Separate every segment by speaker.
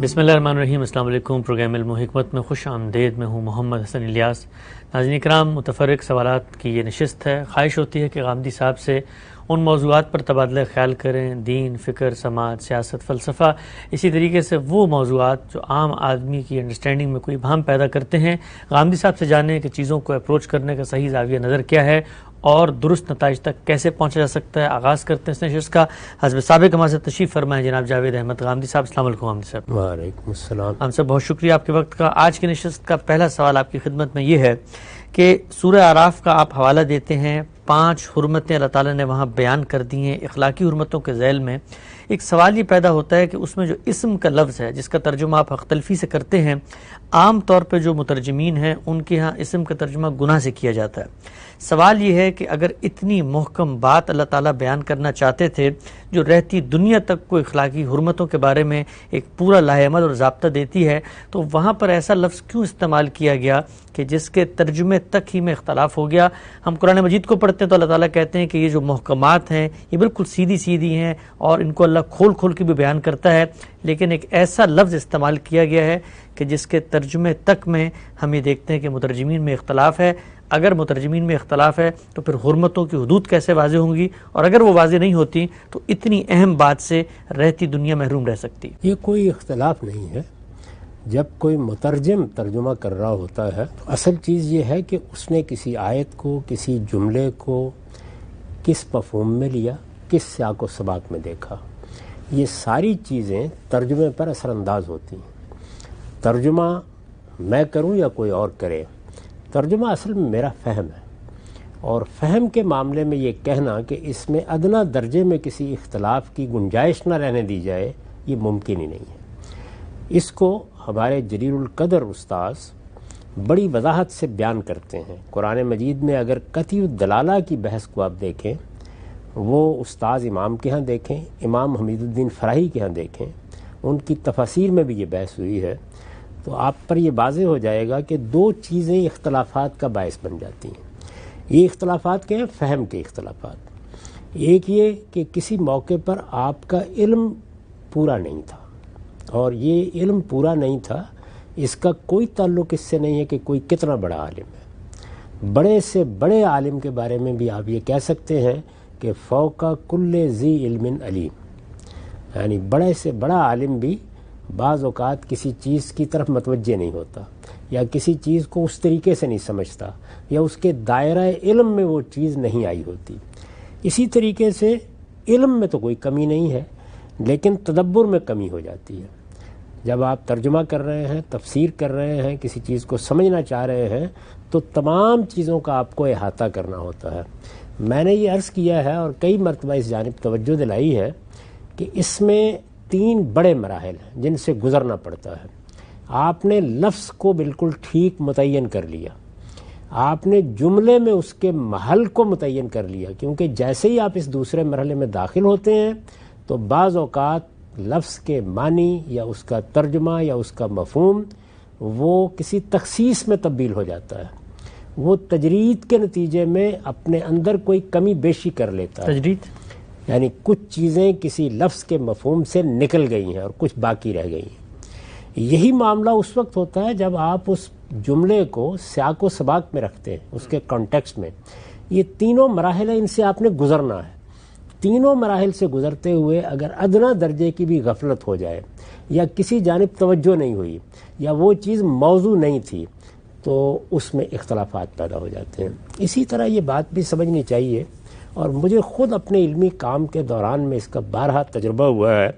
Speaker 1: بسم اللہ الرحمن الرحیم. السلام علیکم. پروگرام علم و حکمت میں خوش آمدید. میں ہوں محمد حسن الیاس. ناظرین کرام، متفرق سوالات کی یہ نشست ہے. خواہش ہوتی ہے کہ غامدی صاحب سے ان موضوعات پر تبادلہ خیال کریں، دین، فکر، سماج، سیاست، فلسفہ، اسی طریقے سے وہ موضوعات جو عام آدمی کی انڈرسٹینڈنگ میں کوئی ابہام پیدا کرتے ہیں. غامدی صاحب سے جانیں کہ چیزوں کو اپروچ کرنے کا صحیح زاویہ نظر کیا ہے اور درست نتائج تک کیسے پہنچا جا سکتا ہے. آغاز کرتے ہیں اس نشست کا. حسب سابق ہمارے سے تشریف فرمائیں جناب جاوید احمد غامدی صاحب. السلام علیکم غامدی صاحب.
Speaker 2: وعلیکم السلام.
Speaker 1: ہم سب بہت شکریہ آپ کے وقت کا. آج کی نشست کا پہلا سوال آپ کی خدمت میں یہ ہے کہ سورہ اعراف کا آپ حوالہ دیتے ہیں. 5 حرمتیں اللہ تعالیٰ نے وہاں بیان کر دی ہیں اخلاقی حرمتوں کے ذیل میں. ایک سوال یہ پیدا ہوتا ہے کہ اس میں جو اسم کا لفظ ہے جس کا ترجمہ آپ حق تلفی سے کرتے ہیں، عام طور پہ جو مترجمین ہیں ان کے ہاں اسم کا ترجمہ گناہ سے کیا جاتا ہے. سوال یہ ہے کہ اگر اتنی محکم بات اللہ تعالیٰ بیان کرنا چاہتے تھے جو رہتی دنیا تک کو اخلاقی حرمتوں کے بارے میں ایک پورا لائحہ عمل اور ضابطہ دیتی ہے، تو وہاں پر ایسا لفظ کیوں استعمال کیا گیا کہ جس کے ترجمے تک ہی میں اختلاف ہو گیا؟ ہم قرآن مجید کو پڑھتے ہیں تو اللہ تعالیٰ کہتے ہیں کہ یہ جو محکمات ہیں یہ بالکل سیدھی سیدھی ہیں اور ان کو اللہ کھول کھول کے بھی بیان کرتا ہے، لیکن ایک ایسا لفظ استعمال کیا گیا ہے کہ جس کے ترجمے تک میں ہم یہ دیکھتے ہیں کہ مترجمین میں اختلاف ہے. اگر مترجمین میں اختلاف ہے تو پھر حرمتوں کی حدود کیسے واضح ہوں گی، اور اگر وہ واضح نہیں ہوتی تو اتنی اہم بات سے رہتی دنیا محروم رہ سکتی؟
Speaker 2: یہ کوئی اختلاف نہیں ہے. جب کوئی مترجم ترجمہ کر رہا ہوتا ہے تو اصل چیز یہ ہے کہ اس نے کسی آیت کو، کسی جملے کو کس مفہوم میں لیا، کس سیاق و سباق میں دیکھا. یہ ساری چیزیں ترجمے پر اثر انداز ہوتی ہیں. ترجمہ میں کروں یا کوئی اور کرے، ترجمہ اصل میں میرا فہم ہے، اور فہم کے معاملے میں یہ کہنا کہ اس میں ادنا درجے میں کسی اختلاف کی گنجائش نہ رہنے دی جائے، یہ ممکن ہی نہیں ہے. اس کو ہمارے جلیل القدر استاذ بڑی وضاحت سے بیان کرتے ہیں. قرآن مجید میں اگر قطعی الدلالہ کی بحث کو آپ دیکھیں، وہ استاذ امام کے ہاں دیکھیں، امام حمید الدین فراہی کے ہاں دیکھیں، ان کی تفاسیر میں بھی یہ بحث ہوئی ہے، تو آپ پر یہ واضح ہو جائے گا کہ 2 چیزیں اختلافات کا باعث بن جاتی ہیں. یہ اختلافات کے ہیں فہم کے اختلافات. ایک یہ کہ کسی موقع پر آپ کا علم پورا نہیں تھا، اور یہ علم پورا نہیں تھا اس کا کوئی تعلق اس سے نہیں ہے کہ کوئی کتنا بڑا عالم ہے. بڑے سے بڑے عالم کے بارے میں بھی آپ یہ کہہ سکتے ہیں کہ فوق کل ذی علم علیم، یعنی بڑے سے بڑا عالم بھی بعض اوقات کسی چیز کی طرف متوجہ نہیں ہوتا، یا کسی چیز کو اس طریقے سے نہیں سمجھتا، یا اس کے دائرہ علم میں وہ چیز نہیں آئی ہوتی. اسی طریقے سے علم میں تو کوئی کمی نہیں ہے، لیکن تدبر میں کمی ہو جاتی ہے. جب آپ ترجمہ کر رہے ہیں، تفسیر کر رہے ہیں، کسی چیز کو سمجھنا چاہ رہے ہیں، تو تمام چیزوں کا آپ کو احاطہ کرنا ہوتا ہے. میں نے یہ عرض کیا ہے اور کئی مرتبہ اس جانب توجہ دلائی ہے کہ اس میں 3 بڑے مراحل ہیں جن سے گزرنا پڑتا ہے. آپ نے لفظ کو بالکل ٹھیک متعین کر لیا، آپ نے جملے میں اس کے محل کو متعین کر لیا، کیونکہ جیسے ہی آپ اس دوسرے مرحلے میں داخل ہوتے ہیں تو بعض اوقات لفظ کے معنی یا اس کا ترجمہ یا اس کا مفہوم وہ کسی تخصیص میں تبدیل ہو جاتا ہے. وہ تجرید کے نتیجے میں اپنے اندر کوئی کمی بیشی کر لیتا ہے.
Speaker 1: تجرید
Speaker 2: یعنی کچھ چیزیں کسی لفظ کے مفہوم سے نکل گئی ہیں اور کچھ باقی رہ گئی ہیں. یہی معاملہ اس وقت ہوتا ہے جب آپ اس جملے کو سیاق و سباق میں رکھتے ہیں، اس کے کانٹیکسٹ میں. یہ 3 مراحل ہیں، ان سے آپ نے گزرنا ہے. 3 مراحل سے گزرتے ہوئے اگر ادنا درجے کی بھی غفلت ہو جائے، یا کسی جانب توجہ نہیں ہوئی، یا وہ چیز موضوع نہیں تھی، تو اس میں اختلافات پیدا ہو جاتے ہیں. اسی طرح یہ بات بھی سمجھنی چاہیے، اور مجھے خود اپنے علمی کام کے دوران میں اس کا بارہا تجربہ ہوا ہے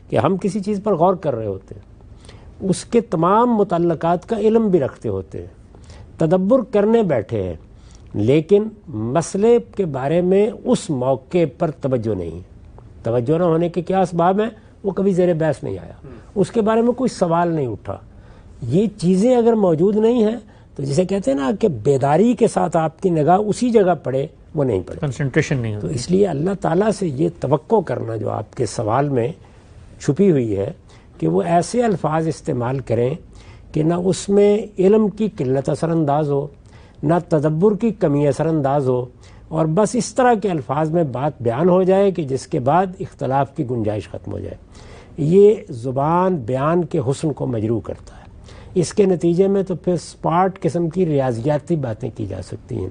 Speaker 2: کہ ہم کسی چیز پر غور کر رہے ہوتے ہیں، اس کے تمام متعلقات کا علم بھی رکھتے ہوتے ہیں، تدبر کرنے بیٹھے ہیں، لیکن مسئلے کے بارے میں اس موقع پر توجہ نہیں. توجہ نہ ہونے کے کیا اسباب ہیں؟ وہ کبھی زیر بحث نہیں آیا، اس کے بارے میں کوئی سوال نہیں اٹھا. یہ چیزیں اگر موجود نہیں ہیں تو جسے کہتے ہیں نا کہ بیداری کے ساتھ آپ کی نگاہ اسی جگہ پڑے، وہ نہیں پڑے،
Speaker 1: کنسنٹریشن نہیں
Speaker 2: تو اس لیے اللہ تعالیٰ سے یہ توقع کرنا جو آپ کے سوال میں چھپی ہوئی ہے کہ وہ ایسے الفاظ استعمال کریں کہ نہ اس میں علم کی قلت اثر انداز ہو، نہ تدبر کی کمی اثر انداز ہو، اور بس اس طرح کے الفاظ میں بات بیان ہو جائے کہ جس کے بعد اختلاف کی گنجائش ختم ہو جائے. یہ زبان بیان کے حسن کو مجروح کرتا ہے. اس کے نتیجے میں تو پھر اسپاٹ قسم کی ریاضیاتی باتیں کی جا سکتی ہیں.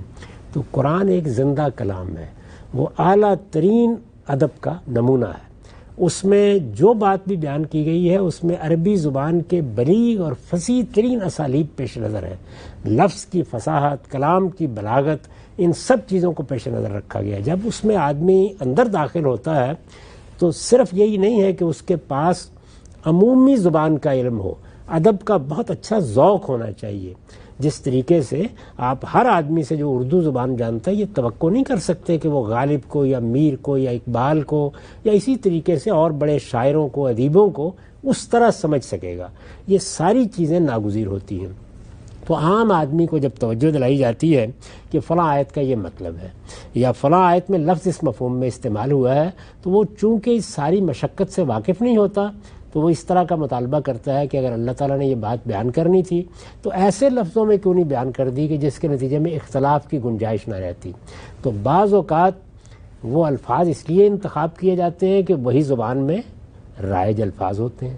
Speaker 2: تو قرآن ایک زندہ کلام ہے، وہ اعلیٰ ترین ادب کا نمونہ ہے. اس میں جو بات بھی بیان کی گئی ہے اس میں عربی زبان کے بلیغ اور فصیح ترین اسالیب پیش نظر ہے. لفظ کی فصاحت، کلام کی بلاغت، ان سب چیزوں کو پیش نظر رکھا گیا ہے. جب اس میں آدمی اندر داخل ہوتا ہے تو صرف یہی نہیں ہے کہ اس کے پاس عمومی زبان کا علم ہو، ادب کا بہت اچھا ذوق ہونا چاہیے. جس طریقے سے آپ ہر آدمی سے جو اردو زبان جانتا ہے یہ توقع نہیں کر سکتے کہ وہ غالب کو یا میر کو یا اقبال کو یا اسی طریقے سے اور بڑے شاعروں کو، ادیبوں کو اس طرح سمجھ سکے گا. یہ ساری چیزیں ناگزیر ہوتی ہیں. تو عام آدمی کو جب توجہ دلائی جاتی ہے کہ فلاں آیت کا یہ مطلب ہے یا فلاں آیت میں لفظ اس مفہوم میں استعمال ہوا ہے، تو وہ چونکہ اس ساری مشقت سے واقف نہیں ہوتا تو وہ اس طرح کا مطالبہ کرتا ہے کہ اگر اللہ تعالیٰ نے یہ بات بیان کرنی تھی تو ایسے لفظوں میں کیوں نہیں بیان کر دی کہ جس کے نتیجے میں اختلاف کی گنجائش نہ رہتی. تو بعض اوقات وہ الفاظ اس لیے انتخاب کیے جاتے ہیں کہ وہی زبان میں رائج الفاظ ہوتے ہیں،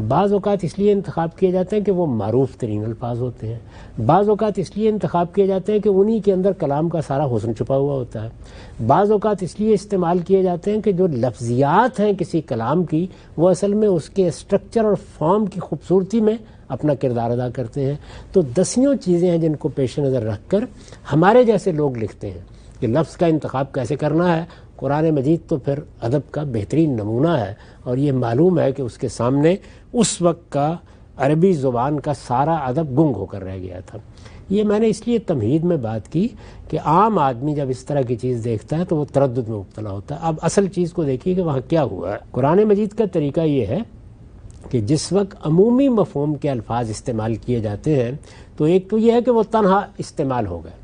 Speaker 2: بعض اوقات اس لیے انتخاب کیے جاتے ہیں کہ وہ معروف ترین الفاظ ہوتے ہیں، بعض اوقات اس لیے انتخاب کیے جاتے ہیں کہ انہی کے اندر کلام کا سارا حسن چھپا ہوا ہوتا ہے، بعض اوقات اس لیے استعمال کیے جاتے ہیں کہ جو لفظیات ہیں کسی کلام کی وہ اصل میں اس کے اسٹرکچر اور فارم کی خوبصورتی میں اپنا کردار ادا کرتے ہیں. تو دسیوں چیزیں ہیں جن کو پیش نظر رکھ کر ہمارے جیسے لوگ لکھتے ہیں کہ لفظ کا انتخاب کیسے کرنا ہے. قرآن مجید تو پھر ادب کا بہترین نمونہ ہے، اور یہ معلوم ہے کہ اس کے سامنے اس وقت کا عربی زبان کا سارا ادب گنگ ہو کر رہ گیا تھا. یہ میں نے اس لیے تمہید میں بات کی کہ عام آدمی جب اس طرح کی چیز دیکھتا ہے تو وہ تردد میں مبتلا ہوتا ہے. اب اصل چیز کو دیکھیے کہ وہاں کیا ہوا ہے. قرآن مجید کا طریقہ یہ ہے کہ جس وقت عمومی مفہوم کے الفاظ استعمال کیے جاتے ہیں تو ایک تو یہ ہے کہ وہ تنہا استعمال ہو گئے.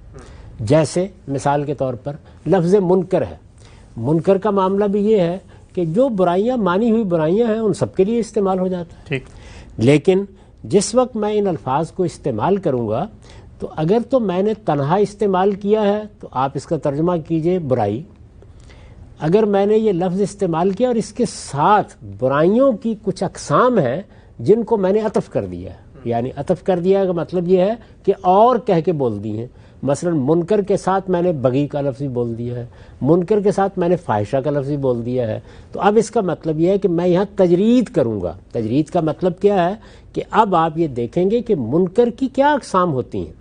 Speaker 2: جیسے مثال کے طور پر لفظ منکر ہے. منکر کا معاملہ بھی یہ ہے کہ جو برائیاں مانی ہوئی برائیاں ہیں ان سب کے لیے استعمال ہو جاتا ہے.
Speaker 1: ٹھیک.
Speaker 2: لیکن جس وقت میں ان الفاظ کو استعمال کروں گا تو اگر تو میں نے تنہا استعمال کیا ہے تو آپ اس کا ترجمہ کیجئے برائی. اگر میں نے یہ لفظ استعمال کیا اور اس کے ساتھ برائیوں کی کچھ اقسام ہیں جن کو میں نے عطف کر دیا ہے، یعنی عطف کر دیا کا مطلب یہ ہے کہ اور کہہ کے بول دی ہیں. مثلا منکر کے ساتھ میں نے بغی کا لفظ بھی بول دیا ہے، منکر کے ساتھ میں نے فاحشہ کا لفظ بھی بول دیا ہے. تو اب اس کا مطلب یہ ہے کہ میں یہاں تجرید کروں گا. تجرید کا مطلب کیا ہے کہ اب آپ یہ دیکھیں گے کہ منکر کی کیا اقسام ہوتی ہیں،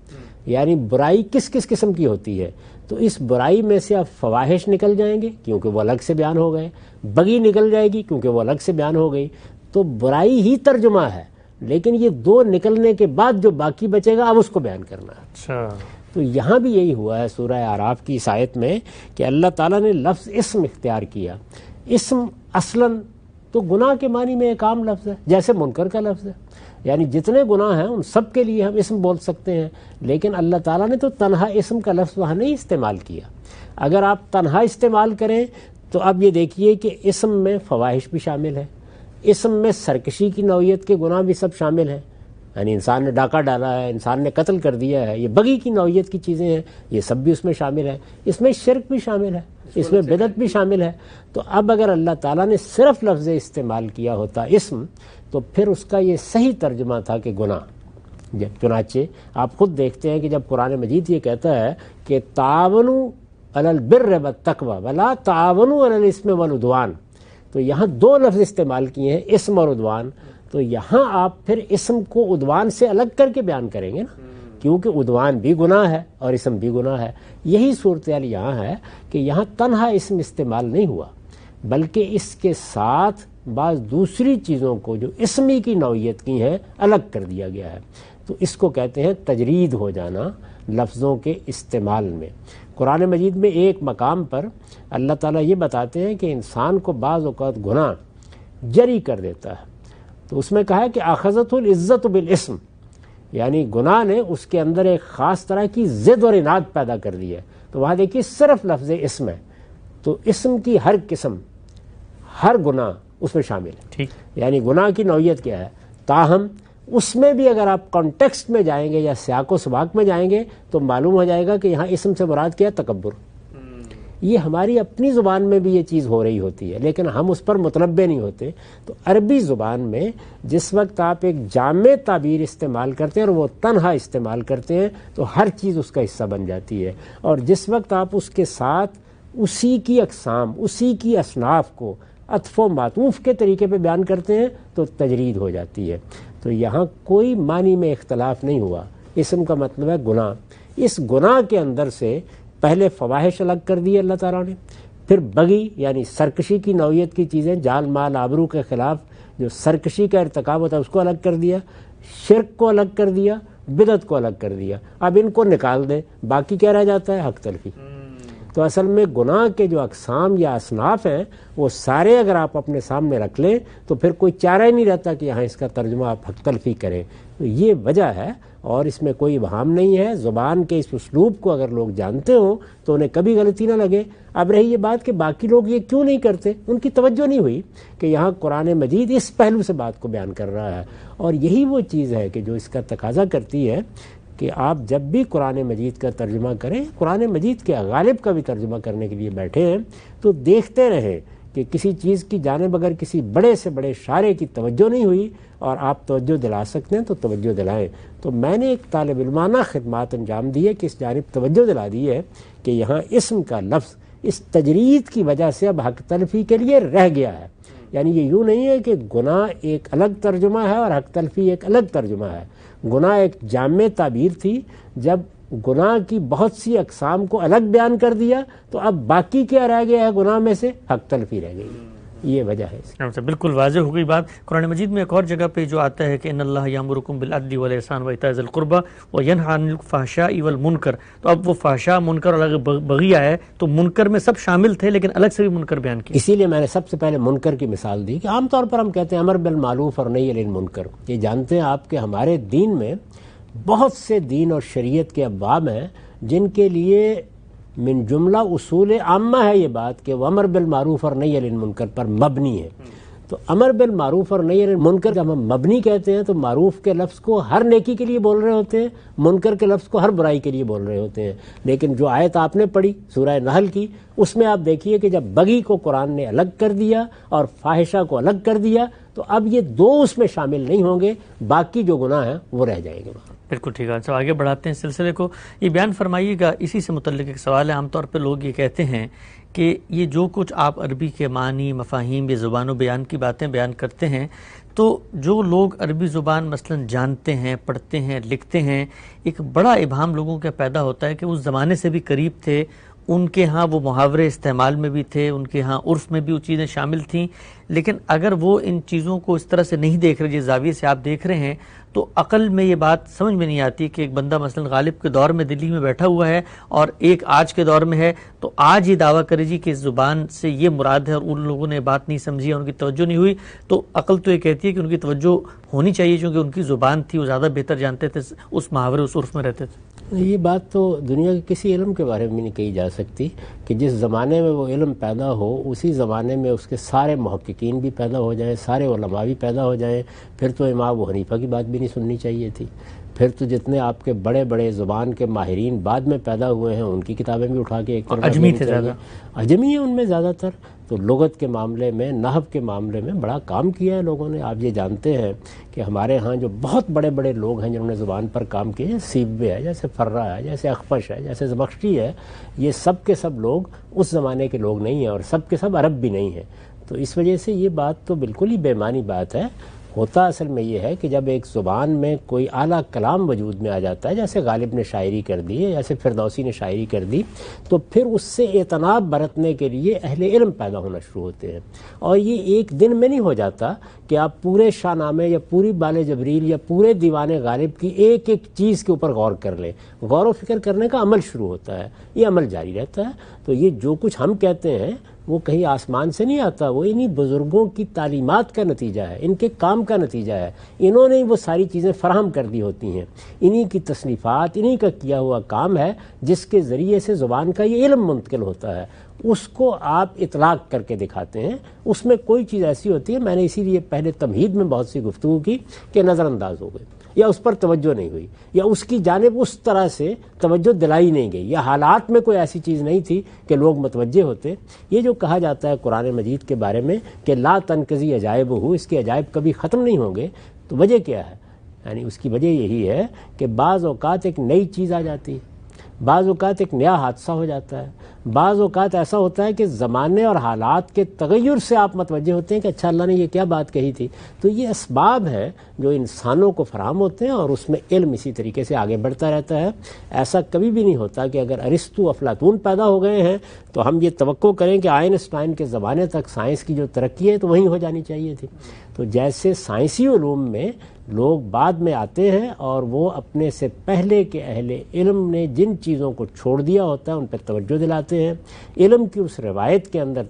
Speaker 2: یعنی برائی کس کس قسم کی ہوتی ہے. تو اس برائی میں سے اب فواحش نکل جائیں گے کیونکہ وہ الگ سے بیان ہو گئے، بغی نکل جائے گی کیونکہ وہ الگ سے بیان ہو گئی. تو برائی ہی ترجمہ ہے، لیکن یہ دو نکلنے کے بعد جو باقی بچے گا اب اس کو بیان کرنا ہے.
Speaker 1: اچھا.
Speaker 2: تو یہاں بھی یہی ہوا ہے سورہ اعراف کی اس آیت میں کہ اللہ تعالیٰ نے لفظ اسم اختیار کیا. اسم اصلاً تو گناہ کے معنی میں ایک عام لفظ ہے، جیسے منکر کا لفظ ہے، یعنی جتنے گناہ ہیں ان سب کے لیے ہم اسم بول سکتے ہیں. لیکن اللہ تعالیٰ نے تو تنہا اسم کا لفظ وہاں نہیں استعمال کیا. اگر آپ تنہا استعمال کریں تو اب یہ دیکھیے کہ اسم میں فواحش بھی شامل ہے، اسم میں سرکشی کی نوعیت کے گناہ بھی سب شامل ہیں، یعنی انسان نے ڈاکہ ڈالا ہے، انسان نے قتل کر دیا ہے، یہ بغی کی نوعیت کی چیزیں ہیں، یہ سب بھی اس میں شامل ہے. اس میں شرک بھی شامل ہے، اس میں بدعت بھی شامل ہے. تو اب اگر اللہ تعالیٰ نے صرف لفظ استعمال کیا ہوتا اسم تو پھر اس کا یہ صحیح ترجمہ تھا کہ گناہ. چنانچہ آپ خود دیکھتے ہیں کہ جب قرآن مجید یہ کہتا ہے کہ تعاونوا علی البر والتقوی ولا تعاونوا علی الاثم والعدوان، تو یہاں دو لفظ استعمال کیے ہیں، اسم اور عدوان. تو یہاں آپ پھر اسم کو عدوان سے الگ کر کے بیان کریں گے نا، کیونکہ عدوان بھی گناہ ہے اور اسم بھی گناہ ہے. یہی صورتحال یہاں ہے کہ یہاں تنہا اسم استعمال نہیں ہوا بلکہ اس کے ساتھ بعض دوسری چیزوں کو جو اسمی کی نوعیت کی ہیں الگ کر دیا گیا ہے. تو اس کو کہتے ہیں تجرید ہو جانا لفظوں کے استعمال میں. قرآن مجید میں ایک مقام پر اللہ تعالیٰ یہ بتاتے ہیں کہ انسان کو بعض اوقات گناہ جری کر دیتا ہے. تو اس میں کہا ہے کہ اخذت العزت بالاسم، یعنی گناہ نے اس کے اندر ایک خاص طرح کی ضد اور عناد پیدا کر دی ہے. تو وہاں دیکھیے صرف لفظ اسم ہے، تو اسم کی ہر قسم، ہر گناہ اس میں شامل ہے.
Speaker 1: ٹھیک.
Speaker 2: یعنی گناہ کی نوعیت کیا ہے. تاہم اس میں بھی اگر آپ کانٹیکسٹ میں جائیں گے یا سیاق و سباق میں جائیں گے تو معلوم ہو جائے گا کہ یہاں اسم سے مراد کیا ہے، تکبر. یہ ہماری اپنی زبان میں بھی یہ چیز ہو رہی ہوتی ہے، لیکن ہم اس پر متنبع نہیں ہوتے۔ تو عربی زبان میں جس وقت آپ ایک جامع تعبیر استعمال کرتے ہیں اور وہ تنہا استعمال کرتے ہیں تو ہر چیز اس کا حصہ بن جاتی ہے، اور جس وقت آپ اس کے ساتھ اسی کی اقسام، اسی کی اصناف کو عطف و معطوف کے طریقے پہ بیان کرتے ہیں تو تجرید ہو جاتی ہے۔ تو یہاں کوئی معنی میں اختلاف نہیں ہوا۔ اسم کا مطلب ہے گناہ۔ اس گناہ کے اندر سے پہلے فواحش الگ کر دی اللہ تعالیٰ نے، پھر بغی یعنی سرکشی کی نوعیت کی چیزیں، جان مال آبرو کے خلاف جو سرکشی کا ارتکاب ہوتا ہے اس کو الگ کر دیا، شرک کو الگ کر دیا، بدعت کو الگ کر دیا۔ اب ان کو نکال دیں، باقی کیا رہ جاتا ہے؟ حق تلفی۔ تو اصل میں گناہ کے جو اقسام یا اصناف ہیں وہ سارے اگر آپ اپنے سامنے رکھ لیں تو پھر کوئی چارہ ہی نہیں رہتا کہ یہاں اس کا ترجمہ آپ حق تلفی کریں۔ تو یہ وجہ ہے، اور اس میں کوئی ابہام نہیں ہے۔ زبان کے اس اسلوب کو اگر لوگ جانتے ہوں تو انہیں کبھی غلطی نہ لگے۔ اب رہی یہ بات کہ باقی لوگ یہ کیوں نہیں کرتے، ان کی توجہ نہیں ہوئی کہ یہاں قرآن مجید اس پہلو سے بات کو بیان کر رہا ہے، اور یہی وہ چیز ہے کہ جو اس کا تقاضا کرتی ہے کہ آپ جب بھی قرآن مجید کا ترجمہ کریں، قرآن مجید کے غالب کا بھی ترجمہ کرنے کے لیے بیٹھے ہیں تو دیکھتے رہیں کہ کسی چیز کی جانب اگر کسی بڑے سے بڑے شارع کی توجہ نہیں ہوئی اور آپ توجہ دلا سکتے ہیں تو توجہ دلائیں۔ تو میں نے ایک طالب علمانہ خدمات انجام دی ہے کہ اس جانب توجہ دلا دی ہے کہ یہاں اسم کا لفظ اس تجرید کی وجہ سے اب حق تلفی کے لیے رہ گیا ہے۔ یعنی یہ یوں نہیں ہے کہ گناہ ایک الگ ترجمہ ہے اور حق تلفی ایک الگ ترجمہ ہے۔ گناہ ایک جامع تعبیر تھی، جب گناہ کی بہت سی اقسام کو الگ بیان کر دیا تو اب باقی کیا رہ گیا ہے؟ گناہ میں سے حق تلفی رہ گئی۔ یہ وجہ ہے اس کی۔
Speaker 1: بالکل واضح ہو گئی بات۔ قرآن مجید میں ایک اور جگہ پہ جو آتا ہے کہ ان اللہ یامرکم بالعدل والاحسان وایتاء ذی القربى وینہی عن الفحشاء والمنکر، تو اب وہ فحشاء منکر اور الگ بغی آیا ہے، تو منکر میں سب شامل تھے لیکن الگ سے بھی منکر بیان کیا۔
Speaker 2: اسی لیے میں نے سب سے پہلے منکر کی مثال دی کہ عام طور پر ہم کہتے ہیں امر بالمعروف اور نہی عن المنکر۔ یہ جانتے ہیں آپ کہ ہمارے دین میں بہت سے دین اور شریعت کے ابواب ہیں جن کے لیے من جملہ اصول عامہ ہے یہ بات کہ وہ امر بالمعروف اور نہی عن المنکر پر مبنی ہے۔ تو امر بالمعروف اور نہی عن المنکر جب ہم مبنی کہتے ہیں تو معروف کے لفظ کو ہر نیکی کے لیے بول رہے ہوتے ہیں، منکر کے لفظ کو ہر برائی کے لیے بول رہے ہوتے ہیں۔ لیکن جو آیت آپ نے پڑھی سورہ نحل کی، اس میں آپ دیکھیے کہ جب بغی کو قرآن نے الگ کر دیا اور فاحشہ کو الگ کر دیا تو اب یہ دو اس میں شامل نہیں ہوں گے، باقی جو گناہ ہیں وہ رہ جائیں گے۔
Speaker 1: بالکل ٹھیک ہے۔ آگے بڑھاتے ہیں سلسلے کو۔ یہ بیان فرمائیے گا، اسی سے متعلق ایک سوال ہے۔ عام طور پہ لوگ یہ کہتے ہیں کہ یہ جو کچھ آپ عربی کے معنی، مفاہیم یا زبان و بیان کی باتیں بیان کرتے ہیں، تو جو لوگ عربی زبان مثلا جانتے ہیں، پڑھتے ہیں، لکھتے ہیں، ایک بڑا ابہام لوگوں کا پیدا ہوتا ہے کہ اس زمانے سے بھی قریب تھے، ان کے ہاں وہ محاورے استعمال میں بھی تھے، ان کے ہاں عرف میں بھی وہ چیزیں شامل تھیں، لیکن اگر وہ ان چیزوں کو اس طرح سے نہیں دیکھ رہے جس زاویے سے آپ دیکھ رہے ہیں تو عقل میں یہ بات سمجھ میں نہیں آتی کہ ایک بندہ مثلا غالب کے دور میں دلی میں بیٹھا ہوا ہے اور ایک آج کے دور میں ہے، تو آج یہ دعویٰ کرے جی کہ اس زبان سے یہ مراد ہے اور ان لوگوں نے بات نہیں سمجھی، ان کی توجہ نہیں ہوئی، تو عقل تو یہ کہتی ہے کہ ان کی توجہ ہونی چاہیے چونکہ ان کی زبان تھی، وہ زیادہ بہتر جانتے تھے، اس محاورے اس عرف میں رہتے تھے۔
Speaker 2: یہ بات تو دنیا کے کسی علم کے بارے میں نہیں کہی جا سکتی کہ جس زمانے میں وہ علم پیدا ہو اسی زمانے میں اس کے سارے محققین بھی پیدا ہو جائیں، سارے علماء بھی پیدا ہو جائیں، پھر تو امام ابو حنیفہ کی بات بھی نہیں سننی چاہیے تھی۔ پھر تو جتنے آپ کے بڑے بڑے زبان کے ماہرین بعد میں پیدا ہوئے ہیں ان کی کتابیں بھی اٹھا کے ایک طرف
Speaker 1: اجمی تھے زیادہ،
Speaker 2: اجمی ہیں ان میں زیادہ تر۔ تو لغت کے معاملے میں، نحو کے معاملے میں بڑا کام کیا ہے لوگوں نے۔ آپ یہ جانتے ہیں کہ ہمارے ہاں جو بہت بڑے بڑے لوگ ہیں جنہوں نے زبان پر کام کیے، جیسے سیبوے ہے، جیسے فرا ہے، جیسے اخفش ہے، جیسے زمخشری ہے، یہ سب کے سب لوگ اس زمانے کے لوگ نہیں ہیں اور سب کے سب عرب بھی نہیں ہیں۔ تو اس وجہ سے یہ بات تو بالکل ہی بے معنی بات ہے۔ ہوتا اصل میں یہ ہے کہ جب ایک زبان میں کوئی اعلیٰ کلام وجود میں آ جاتا ہے، جیسے غالب نے شاعری کر دی ہے، جیسے فردوسی نے شاعری کر دی، تو پھر اس سے اعتناب برتنے کے لیے اہل علم پیدا ہونا شروع ہوتے ہیں۔ اور یہ ایک دن میں نہیں ہو جاتا کہ آپ پورے شاہ نامے یا پوری بال جبریل یا پورے دیوان غالب کی ایک ایک چیز کے اوپر غور کر لیں۔ غور و فکر کرنے کا عمل شروع ہوتا ہے، یہ عمل جاری رہتا ہے۔ تو یہ جو کچھ ہم کہتے ہیں وہ کہیں آسمان سے نہیں آتا، وہ انہی بزرگوں کی تعلیمات کا نتیجہ ہے، ان کے کام کا نتیجہ ہے۔ انہوں نے وہ ساری چیزیں فراہم کر دی ہوتی ہیں، انہی کی تصنیفات، انہی کا کیا ہوا کام ہے جس کے ذریعے سے زبان کا یہ علم منتقل ہوتا ہے۔ اس کو آپ اطلاق کر کے دکھاتے ہیں. اس میں کوئی چیز ایسی ہوتی ہے، میں نے اسی لیے پہلے تمہید میں بہت سی گفتگو کی کہ نظر انداز ہو گئے یا اس پر توجہ نہیں ہوئی یا اس کی جانب اس طرح سے توجہ دلائی نہیں گئی یا حالات میں کوئی ایسی چیز نہیں تھی کہ لوگ متوجہ ہوتے. یہ جو کہا جاتا ہے قرآن مجید کے بارے میں کہ لا تنقضی عجائب ہو، اس کے عجائب کبھی ختم نہیں ہوں گے، تو وجہ کیا ہے؟ یعنی اس کی وجہ یہی ہے کہ بعض اوقات ایک نئی چیز آ جاتی ہے، بعض اوقات ایک نیا حادثہ ہو جاتا ہے، بعض اوقات ایسا ہوتا ہے کہ زمانے اور حالات کے تغیر سے آپ متوجہ ہوتے ہیں کہ اچھا اللہ نے یہ کیا بات کہی تھی. تو یہ اسباب ہیں جو انسانوں کو فراہم ہوتے ہیں اور اس میں علم اسی طریقے سے آگے بڑھتا رہتا ہے. ایسا کبھی بھی نہیں ہوتا کہ اگر ارسطو افلاطون پیدا ہو گئے ہیں تو ہم یہ توقع کریں کہ آئنسٹائن کے زمانے تک سائنس کی جو ترقی ہے تو وہیں ہو جانی چاہیے تھی. تو جیسے سائنسی علوم میں لوگ بعد میں آتے ہیں اور وہ اپنے سے پہلے کے اہل علم نے جن چیزوں کو چھوڑ دیا ہوتا ہے ان پر توجہ دلاتے ہیں، علم کی اس روایت کے اندر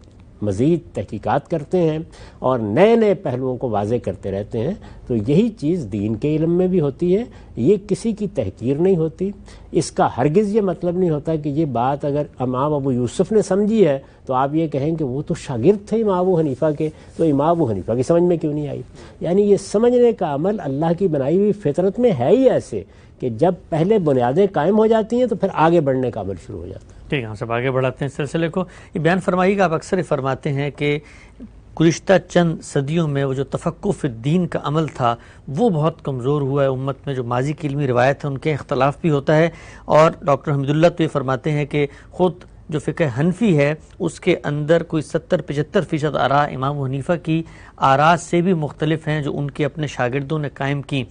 Speaker 2: مزید تحقیقات کرتے ہیں اور نئے نئے پہلوؤں کو واضح کرتے رہتے ہیں. تو یہی چیز دین کے علم میں بھی ہوتی ہے. یہ کسی کی تحقیر نہیں ہوتی. اس کا ہرگز یہ مطلب نہیں ہوتا کہ یہ بات اگر امام ابو یوسف نے سمجھی ہے تو آپ یہ کہیں کہ وہ تو شاگرد تھے امام ابو حنیفہ کے، تو امام ابو حنیفہ کی سمجھ میں کیوں نہیں آئی. یعنی یہ سمجھنے کا عمل اللہ کی بنائی ہوئی فطرت میں ہے ہی ایسے کہ جب پہلے بنیادیں قائم ہو جاتی ہیں تو پھر آگے بڑھنے کا عمل شروع ہو جاتا ہے.
Speaker 1: ٹھیک ہے، ہم سب آگے بڑھاتے ہیں اس سلسلے کو. یہ بیان فرمائیے گا، آپ اکثر فرماتے ہیں کہ گزشتہ چند صدیوں میں وہ جو تفقہ فی الدین کا عمل تھا وہ بہت کمزور ہوا ہے امت میں. جو ماضی کی علمی روایت ہے ان کے اختلاف بھی ہوتا ہے. اور ڈاکٹر حمید اللہ تو یہ فرماتے ہیں کہ خود جو فقہ حنفی ہے اس کے اندر کوئی 70-75% آراء امام حنیفہ کی آراء سے بھی مختلف ہیں جو ان کے اپنے شاگردوں نے قائم کی.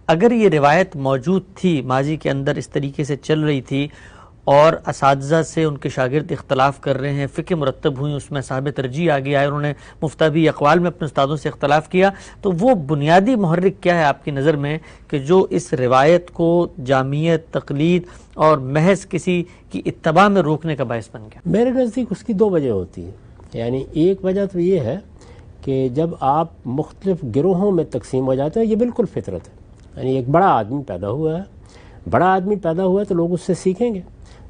Speaker 1: اگر یہ روایت موجود تھی ماضی کے اندر، اس طریقے سے چل رہی تھی اور اساتذہ سے ان کے شاگرد اختلاف کر رہے ہیں، فقہ مرتب ہوئی، اس میں صاحب ترجیح آگے آئے، انہوں نے مفتابی اقوال میں اپنے استادوں سے اختلاف کیا، تو وہ بنیادی محرک کیا ہے آپ کی نظر میں کہ جو اس روایت کو جامعیت، تقلید اور محض کسی کی اتباع میں روکنے کا باعث بن گیا؟
Speaker 2: میرے نزدیک اس کی دو وجہ ہوتی ہیں. یعنی ایک وجہ تو یہ ہے کہ جب آپ مختلف گروہوں میں تقسیم ہو جاتے ہیں، یہ بالکل فطرت ہے. یعنی ایک بڑا آدمی پیدا ہوا ہے تو لوگ اس سے سیکھیں گے.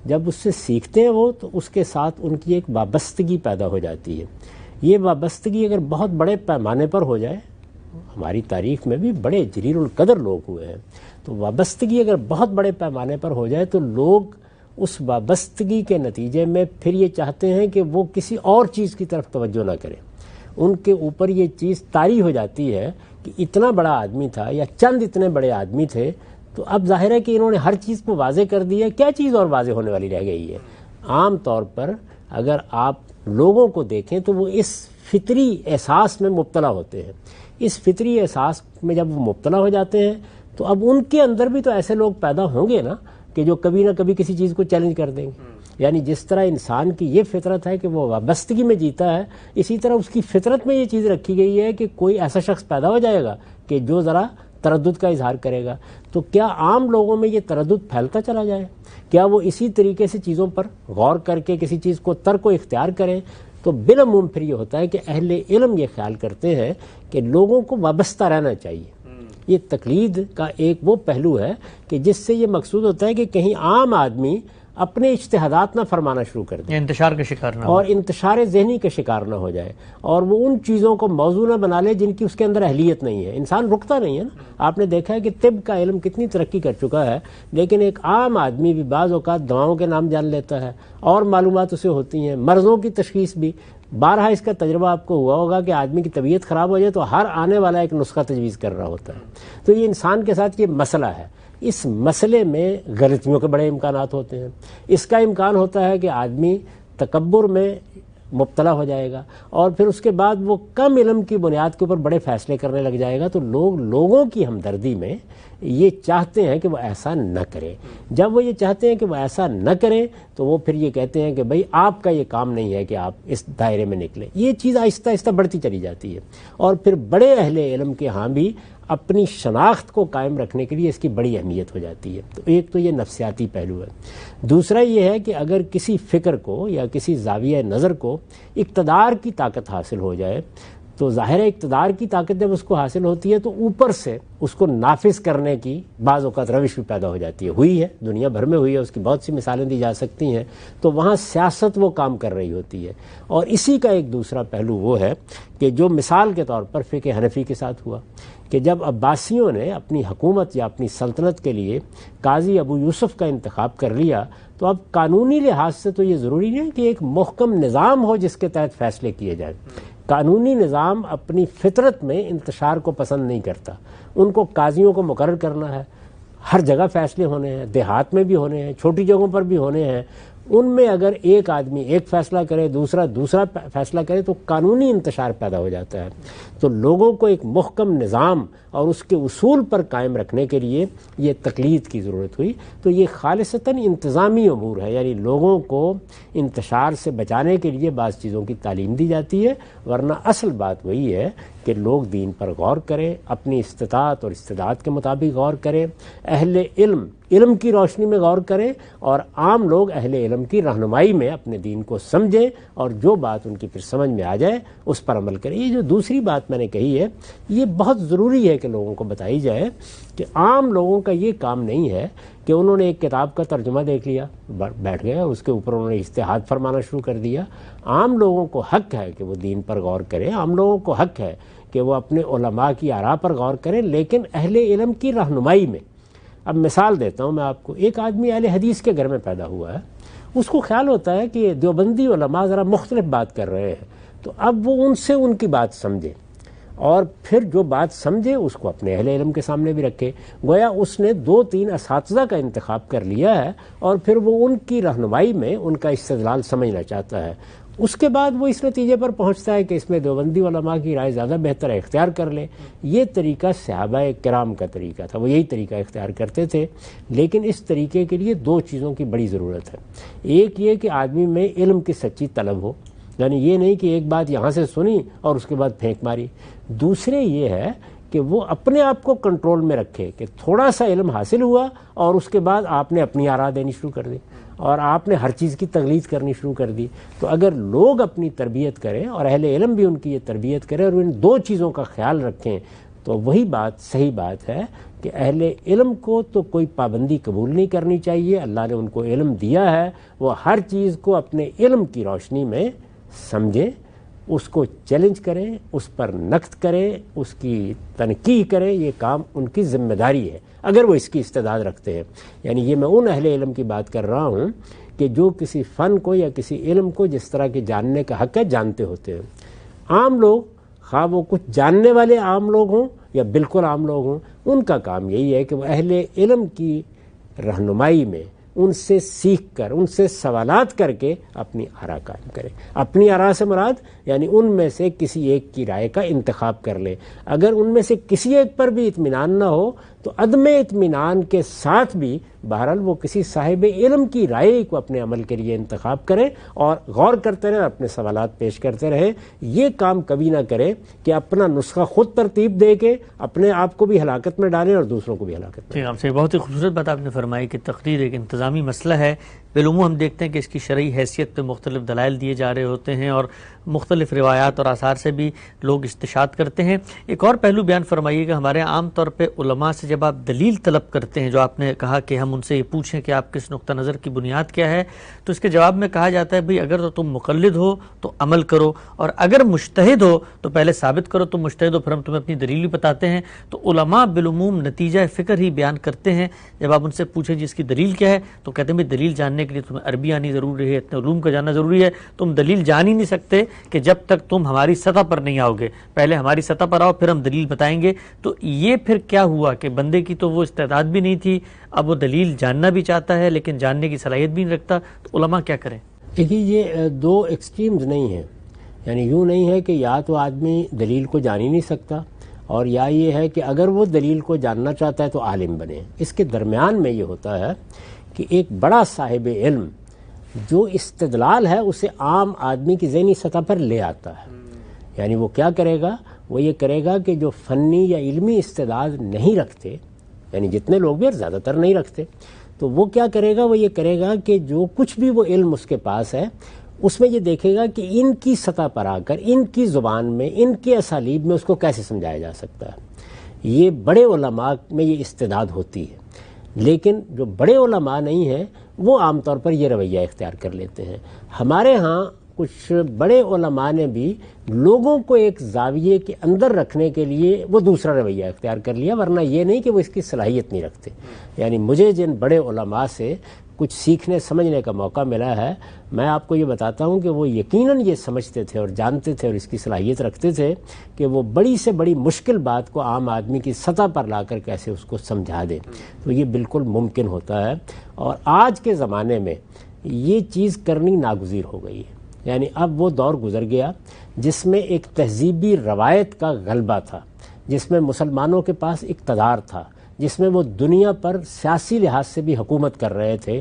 Speaker 2: جب اس سے سیکھتے ہیں وہ تو اس کے ساتھ ان کی ایک وابستگی پیدا ہو جاتی ہے. یہ وابستگی اگر بہت بڑے پیمانے پر ہو جائے، ہماری تاریخ میں بھی بڑے جلیل القدر لوگ ہوئے ہیں، تو وابستگی اگر بہت بڑے پیمانے پر ہو جائے تو لوگ اس وابستگی کے نتیجے میں پھر یہ چاہتے ہیں کہ وہ کسی اور چیز کی طرف توجہ نہ کریں. ان کے اوپر یہ چیز طاری ہو جاتی ہے کہ اتنا بڑا آدمی تھا یا چند اتنے بڑے آدمی تھے، تو اب ظاہر ہے کہ انہوں نے ہر چیز کو واضح کر دیا. کیا چیز اور واضح ہونے والی رہ گئی ہے؟ عام طور پر اگر آپ لوگوں کو دیکھیں تو وہ اس فطری احساس میں مبتلا ہوتے ہیں. اس فطری احساس میں جب وہ مبتلا ہو جاتے ہیں تو اب ان کے اندر بھی تو ایسے لوگ پیدا ہوں گے نا کہ جو کبھی نہ کبھی کسی چیز کو چیلنج کر دیں گے. یعنی جس طرح انسان کی یہ فطرت ہے کہ وہ وابستگی میں جیتا ہے، اسی طرح اس کی فطرت میں یہ چیز رکھی گئی ہے کہ کوئی ایسا شخص پیدا ہو جائے گا کہ جو ذرا تردد کا اظہار کرے گا. تو کیا عام لوگوں میں یہ تردد پھیلتا چلا جائے؟ کیا وہ اسی طریقے سے چیزوں پر غور کر کے کسی چیز کو ترک و اختیار کریں؟ تو بالعموم پھر یہ ہوتا ہے کہ اہل علم یہ خیال کرتے ہیں کہ لوگوں کو وابستہ رہنا چاہیے. یہ تقلید کا ایک وہ پہلو ہے کہ جس سے یہ مقصود ہوتا ہے کہ کہیں عام آدمی اپنے اجتہادات نہ فرمانا شروع کر دے،
Speaker 1: انتشار کا شکار نہ ہو،
Speaker 2: اور انتشار ذہنی کا شکار نہ ہو جائے، اور وہ ان چیزوں کو موضوع نہ بنا لے جن کی اس کے اندر اہلیت نہیں ہے. انسان رکتا نہیں ہے نا. آپ نے دیکھا ہے کہ طب کا علم کتنی ترقی کر چکا ہے، لیکن ایک عام آدمی بھی بعض اوقات دواؤں کے نام جان لیتا ہے اور معلومات اسے ہوتی ہیں، مرضوں کی تشخیص بھی. بارہا اس کا تجربہ آپ کو ہوا ہوگا کہ آدمی کی طبیعت خراب ہو جائے تو ہر آنے والا ایک نسخہ تجویز کر رہا ہوتا ہے. تو یہ انسان کے ساتھ یہ مسئلہ ہے. اس مسئلے میں غلطیوں کے بڑے امکانات ہوتے ہیں. اس کا امکان ہوتا ہے کہ آدمی تکبر میں مبتلا ہو جائے گا اور پھر اس کے بعد وہ کم علم کی بنیاد کے اوپر بڑے فیصلے کرنے لگ جائے گا. تو لوگوں کی ہمدردی میں یہ چاہتے ہیں کہ وہ ایسا نہ کرے. جب وہ یہ چاہتے ہیں کہ وہ ایسا نہ کریں تو وہ پھر یہ کہتے ہیں کہ بھئی آپ کا یہ کام نہیں ہے کہ آپ اس دائرے میں نکلیں. یہ چیز آہستہ آہستہ بڑھتی چلی جاتی ہے اور پھر بڑے اہل علم کے ہاں بھی اپنی شناخت کو قائم رکھنے کے لیے اس کی بڑی اہمیت ہو جاتی ہے. تو ایک تو یہ نفسیاتی پہلو ہے. دوسرا یہ ہے کہ اگر کسی فکر کو یا کسی زاویہ نظر کو اقتدار کی طاقت حاصل ہو جائے تو ظاہر اقتدار کی طاقت جب اس کو حاصل ہوتی ہے تو اوپر سے اس کو نافذ کرنے کی بعض اوقات روش بھی پیدا ہو جاتی ہے. ہوئی ہے, دنیا بھر میں ہوئی ہے, اس کی بہت سی مثالیں دی جا سکتی ہیں. تو وہاں سیاست وہ کام کر رہی ہوتی ہے. اور اسی کا ایک دوسرا پہلو وہ ہے کہ جو مثال کے طور پر فقہ حنفی کے ساتھ ہوا کہ جب عباسیوں نے اپنی حکومت یا اپنی سلطنت کے لیے قاضی ابو یوسف کا انتخاب کر لیا, تو اب قانونی لحاظ سے تو یہ ضروری نہیں کہ ایک محکم نظام ہو جس کے تحت فیصلے کیے جائیں. قانونی نظام اپنی فطرت میں انتشار کو پسند نہیں کرتا. ان کو قاضیوں کو مقرر کرنا ہے, ہر جگہ فیصلے ہونے ہیں, دیہات میں بھی ہونے ہیں, چھوٹی جگہوں پر بھی ہونے ہیں. ان میں اگر ایک آدمی ایک فیصلہ کرے, دوسرا فیصلہ کرے, تو قانونی انتشار پیدا ہو جاتا ہے. تو لوگوں کو ایک محکم نظام اور اس کے اصول پر قائم رکھنے کے لیے یہ تقلید کی ضرورت ہوئی. تو یہ خالصتاً انتظامی امور ہے, یعنی لوگوں کو انتشار سے بچانے کے لیے بعض چیزوں کی تعلیم دی جاتی ہے, ورنہ اصل بات وہی ہے کہ لوگ دین پر غور کریں, اپنی استطاعت اور استعداد کے مطابق غور کریں, اہل علم کی روشنی میں غور کریں, اور عام لوگ اہل علم کی رہنمائی میں اپنے دین کو سمجھیں, اور جو بات ان کی پھر سمجھ میں آ جائے اس پر عمل کریں. یہ جو دوسری بات میں نے کہی ہے یہ بہت ضروری ہے کہ لوگوں کو بتائی جائے کہ عام لوگوں کا یہ کام نہیں ہے کہ انہوں نے ایک کتاب کا ترجمہ دیکھ لیا, بیٹھ گئے, اس کے اوپر انہوں نے اجتہاد فرمانا شروع کر دیا. عام لوگوں کو حق ہے کہ وہ دین پر غور کریں, عام لوگوں کو حق ہے کہ وہ اپنے علماء کی آراء پر غور کریں, لیکن اہل علم کی رہنمائی میں. اب مثال دیتا ہوں میں آپ کو. ایک آدمی اہل حدیث کے گھر میں پیدا ہوا ہے, اس کو خیال ہوتا ہے کہ دیوبندی علماء ذرا مختلف بات کر رہے ہیں, تو اب وہ ان سے ان کی بات سمجھے, اور پھر جو بات سمجھے اس کو اپنے اہل علم کے سامنے بھی رکھے. گویا اس نے 2-3 اساتذہ کا انتخاب کر لیا ہے, اور پھر وہ ان کی رہنمائی میں ان کا استدلال سمجھنا چاہتا ہے. اس کے بعد وہ اس نتیجے پر پہنچتا ہے کہ اس میں دیوبندی علماء کی رائے زیادہ بہتر ہے, اختیار کر لے. یہ طریقہ صحابہ کرام کا طریقہ تھا, وہ یہی طریقہ اختیار کرتے تھے. لیکن اس طریقے کے لیے 2 چیزوں کی بڑی ضرورت ہے. ایک یہ کہ آدمی میں علم کی سچی طلب ہو, یعنی یہ نہیں کہ ایک بات یہاں سے سنی اور اس کے بعد پھینک ماری. دوسرے یہ ہے کہ وہ اپنے آپ کو کنٹرول میں رکھے کہ تھوڑا سا علم حاصل ہوا اور اس کے بعد آپ نے اپنی آراء دینی شروع کر دی اور آپ نے ہر چیز کی تقلید کرنی شروع کر دی. تو اگر لوگ اپنی تربیت کریں اور اہل علم بھی ان کی یہ تربیت کریں اور ان 2 چیزوں کا خیال رکھیں, تو وہی بات صحیح بات ہے کہ اہل علم کو تو کوئی پابندی قبول نہیں کرنی چاہیے. اللہ نے ان کو علم دیا ہے, وہ ہر چیز کو اپنے علم کی روشنی میں سمجھیں, اس کو چیلنج کریں, اس پر نقد کریں, اس کی تنقیح کریں. یہ کام ان کی ذمہ داری ہے اگر وہ اس کی استعداد رکھتے ہیں. یعنی یہ میں ان اہل علم کی بات کر رہا ہوں کہ جو کسی فن کو یا کسی علم کو جس طرح کے جاننے کا حق ہے جانتے ہوتے ہیں. عام لوگ, خواہ وہ کچھ جاننے والے عام لوگ ہوں یا بالکل عام لوگ ہوں, ان کا کام یہی ہے کہ وہ اہل علم کی رہنمائی میں ان سے سیکھ کر, ان سے سوالات کر کے اپنی آراء قائم کرے. اپنی آراء سے مراد یعنی ان میں سے کسی ایک کی رائے کا انتخاب کر لے. اگر ان میں سے کسی ایک پر بھی اطمینان نہ ہو تو عدم اطمینان کے ساتھ بھی بہرحال وہ کسی صاحب علم کی رائے کو اپنے عمل کے لیے انتخاب کریں اور غور کرتے رہیں, اپنے سوالات پیش کرتے رہیں. یہ کام کبھی نہ کریں کہ اپنا نسخہ خود ترتیب دے کے اپنے آپ کو بھی ہلاکت میں ڈالیں اور دوسروں کو بھی ہلاکت میں.
Speaker 1: آپ سے بہت ہی خوبصورت بات آپ نے فرمائی کہ تقریر ایک انتظامی مسئلہ ہے. بالعموم ہم دیکھتے ہیں کہ اس کی شرعی حیثیت پہ مختلف دلائل دیے جا رہے ہوتے ہیں اور مختلف روایات اور آثار سے بھی لوگ استشہاد کرتے ہیں. ایک اور پہلو بیان فرمائیے کہ ہمارے عام طور پہ علماء سے جب آپ دلیل طلب کرتے ہیں, جو آپ نے کہا کہ ہم ان سے یہ پوچھیں کہ آپ کس نقطہ نظر کی بنیاد کیا ہے, تو اس کے جواب میں کہا جاتا ہے بھئی اگر تو تم مقلد ہو تو عمل کرو, اور اگر مجتہد ہو تو پہلے ثابت کرو تم مجتہد ہو, پھر ہم تمہیں اپنی دلیل بھی بتاتے ہیں. تو علماء بالعموم نتیجہ فکر ہی بیان کرتے ہیں. جب آپ ان سے پوچھیں جس کی دلیل کیا ہے تو کہتے ہیں بھئی دلیل جاننے کے لیے تمہیں عربی آنی ضروری ہے, اتنے علوم کا جاننا ضروری ہے. تم دلیل جان ہی نہیں سکتے کہ جب تک تم ہماری سطح پر نہیں آؤ گے. پہلے ہماری سطح پر آؤ پھر ہم دلیل بتائیں گے. تو یہ پھر کیا ہوا کہ بندے کی تو وہ استعداد بھی نہیں تھی, اب وہ دلیل جاننا بھی چاہتا ہے لیکن جاننے کی صلاحیت بھی نہیں رکھتا. تو علماء کیا کریں؟
Speaker 2: دیکھیے یہ 2 ایکسٹریمز نہیں ہیں. یعنی یوں نہیں ہے کہ یا تو آدمی دلیل کو جان ہی نہیں سکتا اور یا یہ ہے کہ اگر وہ دلیل کو جاننا چاہتا ہے تو عالم بنے. اس کے درمیان میں یہ ہوتا ہے کہ ایک بڑا صاحب علم جو استدلال ہے اسے عام آدمی کی ذہنی سطح پر لے آتا ہے. یعنی وہ کیا کرے گا, وہ یہ کرے گا کہ جو فنی یا علمی استعداد نہیں رکھتے, یعنی جتنے لوگ بھی زیادہ تر نہیں رکھتے, تو وہ کیا کرے گا, وہ یہ کرے گا کہ جو کچھ بھی وہ علم اس کے پاس ہے اس میں یہ دیکھے گا کہ ان کی سطح پر آ کر ان کی زبان میں ان کے اسالیب میں اس کو کیسے سمجھایا جا سکتا ہے. یہ بڑے علماء میں یہ استعداد ہوتی ہے، لیکن جو بڑے علماء نہیں ہیں وہ عام طور پر یہ رویہ اختیار کر لیتے ہیں. ہمارے ہاں کچھ بڑے علماء نے بھی لوگوں کو ایک زاویے کے اندر رکھنے کے لیے وہ دوسرا رویہ اختیار کر لیا، ورنہ یہ نہیں کہ وہ اس کی صلاحیت نہیں رکھتے. یعنی مجھے جن بڑے علماء سے کچھ سیکھنے سمجھنے کا موقع ملا ہے، میں آپ کو یہ بتاتا ہوں کہ وہ یقیناً یہ سمجھتے تھے اور جانتے تھے اور اس کی صلاحیت رکھتے تھے کہ وہ بڑی سے بڑی مشکل بات کو عام آدمی کی سطح پر لا کر کیسے اس کو سمجھا دیں. تو یہ بالکل ممکن ہوتا ہے، اور آج کے زمانے میں یہ چیز کرنی ناگزیر ہو گئی ہے. یعنی اب وہ دور گزر گیا جس میں ایک تہذیبی روایت کا غلبہ تھا، جس میں مسلمانوں کے پاس اقتدار تھا، جس میں وہ دنیا پر سیاسی لحاظ سے بھی حکومت کر رہے تھے.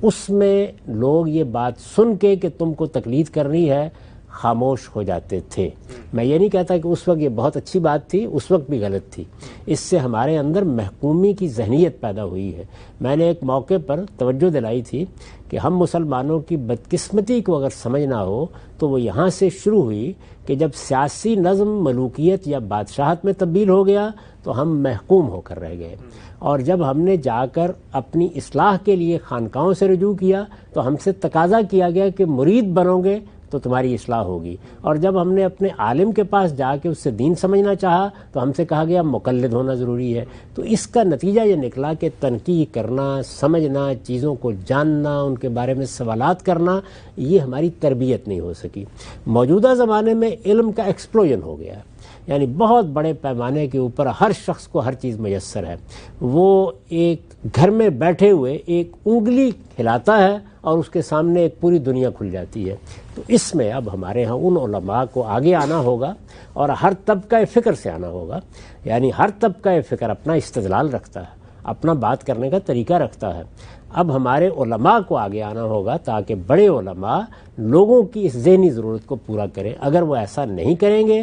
Speaker 2: اس میں لوگ یہ بات سن کے کہ تم کو تقلید کرنی ہے خاموش ہو جاتے تھے. میں یہ نہیں کہتا کہ اس وقت یہ بہت اچھی بات تھی، اس وقت بھی غلط تھی. اس سے ہمارے اندر محکومی کی ذہنیت پیدا ہوئی ہے. میں نے ایک موقع پر توجہ دلائی تھی کہ ہم مسلمانوں کی بدقسمتی کو اگر سمجھنا ہو تو وہ یہاں سے شروع ہوئی کہ جب سیاسی نظم ملوکیت یا بادشاہت میں تبدیل ہو گیا تو ہم محکوم ہو کر رہ گئے، اور جب ہم نے جا کر اپنی اصلاح کے لیے خانقاہوں سے رجوع کیا تو ہم سے تقاضا کیا گیا کہ مرید بنو گے تو تمہاری اصلاح ہوگی، اور جب ہم نے اپنے عالم کے پاس جا کے اس سے دین سمجھنا چاہا تو ہم سے کہا گیا مقلد ہونا ضروری ہے. تو اس کا نتیجہ یہ نکلا کہ تنقید کرنا، سمجھنا، چیزوں کو جاننا، ان کے بارے میں سوالات کرنا، یہ ہماری تربیت نہیں ہو سکی. موجودہ زمانے میں علم کا ایکسپلوژن ہو گیا ہے، یعنی بہت بڑے پیمانے کے اوپر ہر شخص کو ہر چیز میسر ہے. وہ ایک گھر میں بیٹھے ہوئے ایک انگلی ہلاتا ہے اور اس کے سامنے ایک پوری دنیا کھل جاتی ہے. تو اس میں اب ہمارے ہاں ان علماء کو آگے آنا ہوگا اور ہر طبقہ فکر سے آنا ہوگا. یعنی ہر طبقہ فکر اپنا استدلال رکھتا ہے، اپنا بات کرنے کا طریقہ رکھتا ہے. اب ہمارے علماء کو آگے آنا ہوگا تاکہ بڑے علماء لوگوں کی اس ذہنی ضرورت کو پورا کریں. اگر وہ ایسا نہیں کریں گے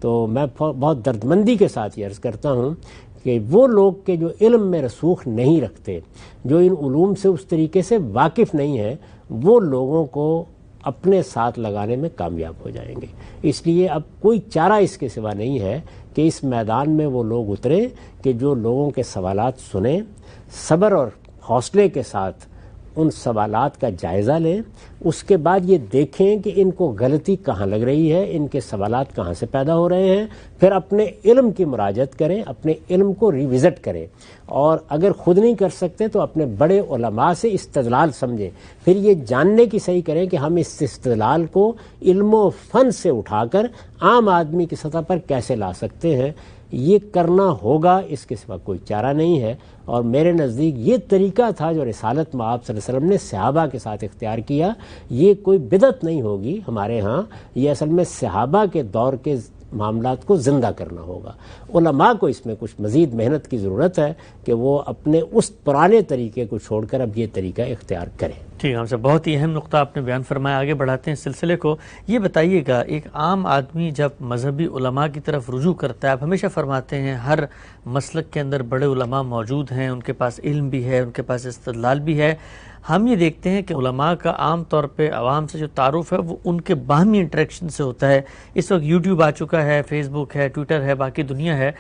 Speaker 2: تو میں بہت دردمندی کے ساتھ یہ عرض کرتا ہوں کہ وہ لوگ کہ جو علم میں رسوخ نہیں رکھتے، جو ان علوم سے اس طریقے سے واقف نہیں ہیں، وہ لوگوں کو اپنے ساتھ لگانے میں کامیاب ہو جائیں گے. اس لیے اب کوئی چارہ اس کے سوا نہیں ہے کہ اس میدان میں وہ لوگ اتریں کہ جو لوگوں کے سوالات سنیں، صبر اور حوصلے کے ساتھ ان سوالات کا جائزہ لیں، اس کے بعد یہ دیکھیں کہ ان کو غلطی کہاں لگ رہی ہے، ان کے سوالات کہاں سے پیدا ہو رہے ہیں، پھر اپنے علم کی مراجعت کریں، اپنے علم کو ریوزٹ کریں، اور اگر خود نہیں کر سکتے تو اپنے بڑے علماء سے استدلال سمجھیں. پھر یہ جاننے کی صحیح کریں کہ ہم اس استدلال کو علم و فن سے اٹھا کر عام آدمی کی سطح پر کیسے لا سکتے ہیں. یہ کرنا ہوگا، اس کے سوا کوئی چارہ نہیں ہے. اور میرے نزدیک یہ طریقہ تھا جو رسالت مآب صلی اللہ علیہ وسلم نے صحابہ کے ساتھ اختیار کیا. یہ کوئی بدعت نہیں ہوگی ہمارے ہاں، یہ اصل میں صحابہ کے دور کے معاملات کو زندہ کرنا ہوگا. علماء کو اس میں کچھ مزید محنت کی ضرورت ہے کہ وہ اپنے اس پرانے طریقے کو چھوڑ کر اب یہ طریقہ اختیار کریں.
Speaker 1: ٹھیک ہے، ہم سے بہت ہی اہم نقطہ آپ نے بیان فرمایا. آگے بڑھاتے ہیں سلسلے کو. یہ بتائیے گا، ایک عام آدمی جب مذہبی علماء کی طرف رجوع کرتا ہے، آپ ہمیشہ فرماتے ہیں ہر مسلک کے اندر بڑے علماء موجود ہیں، ان کے پاس علم بھی ہے، ان کے پاس استدلال بھی ہے. ہم یہ دیکھتے ہیں کہ علماء کا عام طور پہ عوام سے جو تعارف ہے وہ ان کے باہمی انٹریکشن سے ہوتا ہے. اس وقت یوٹیوب آ چکا ہے، فیس بک ہے، ٹویٹر ہے، باقی دنیا ہے.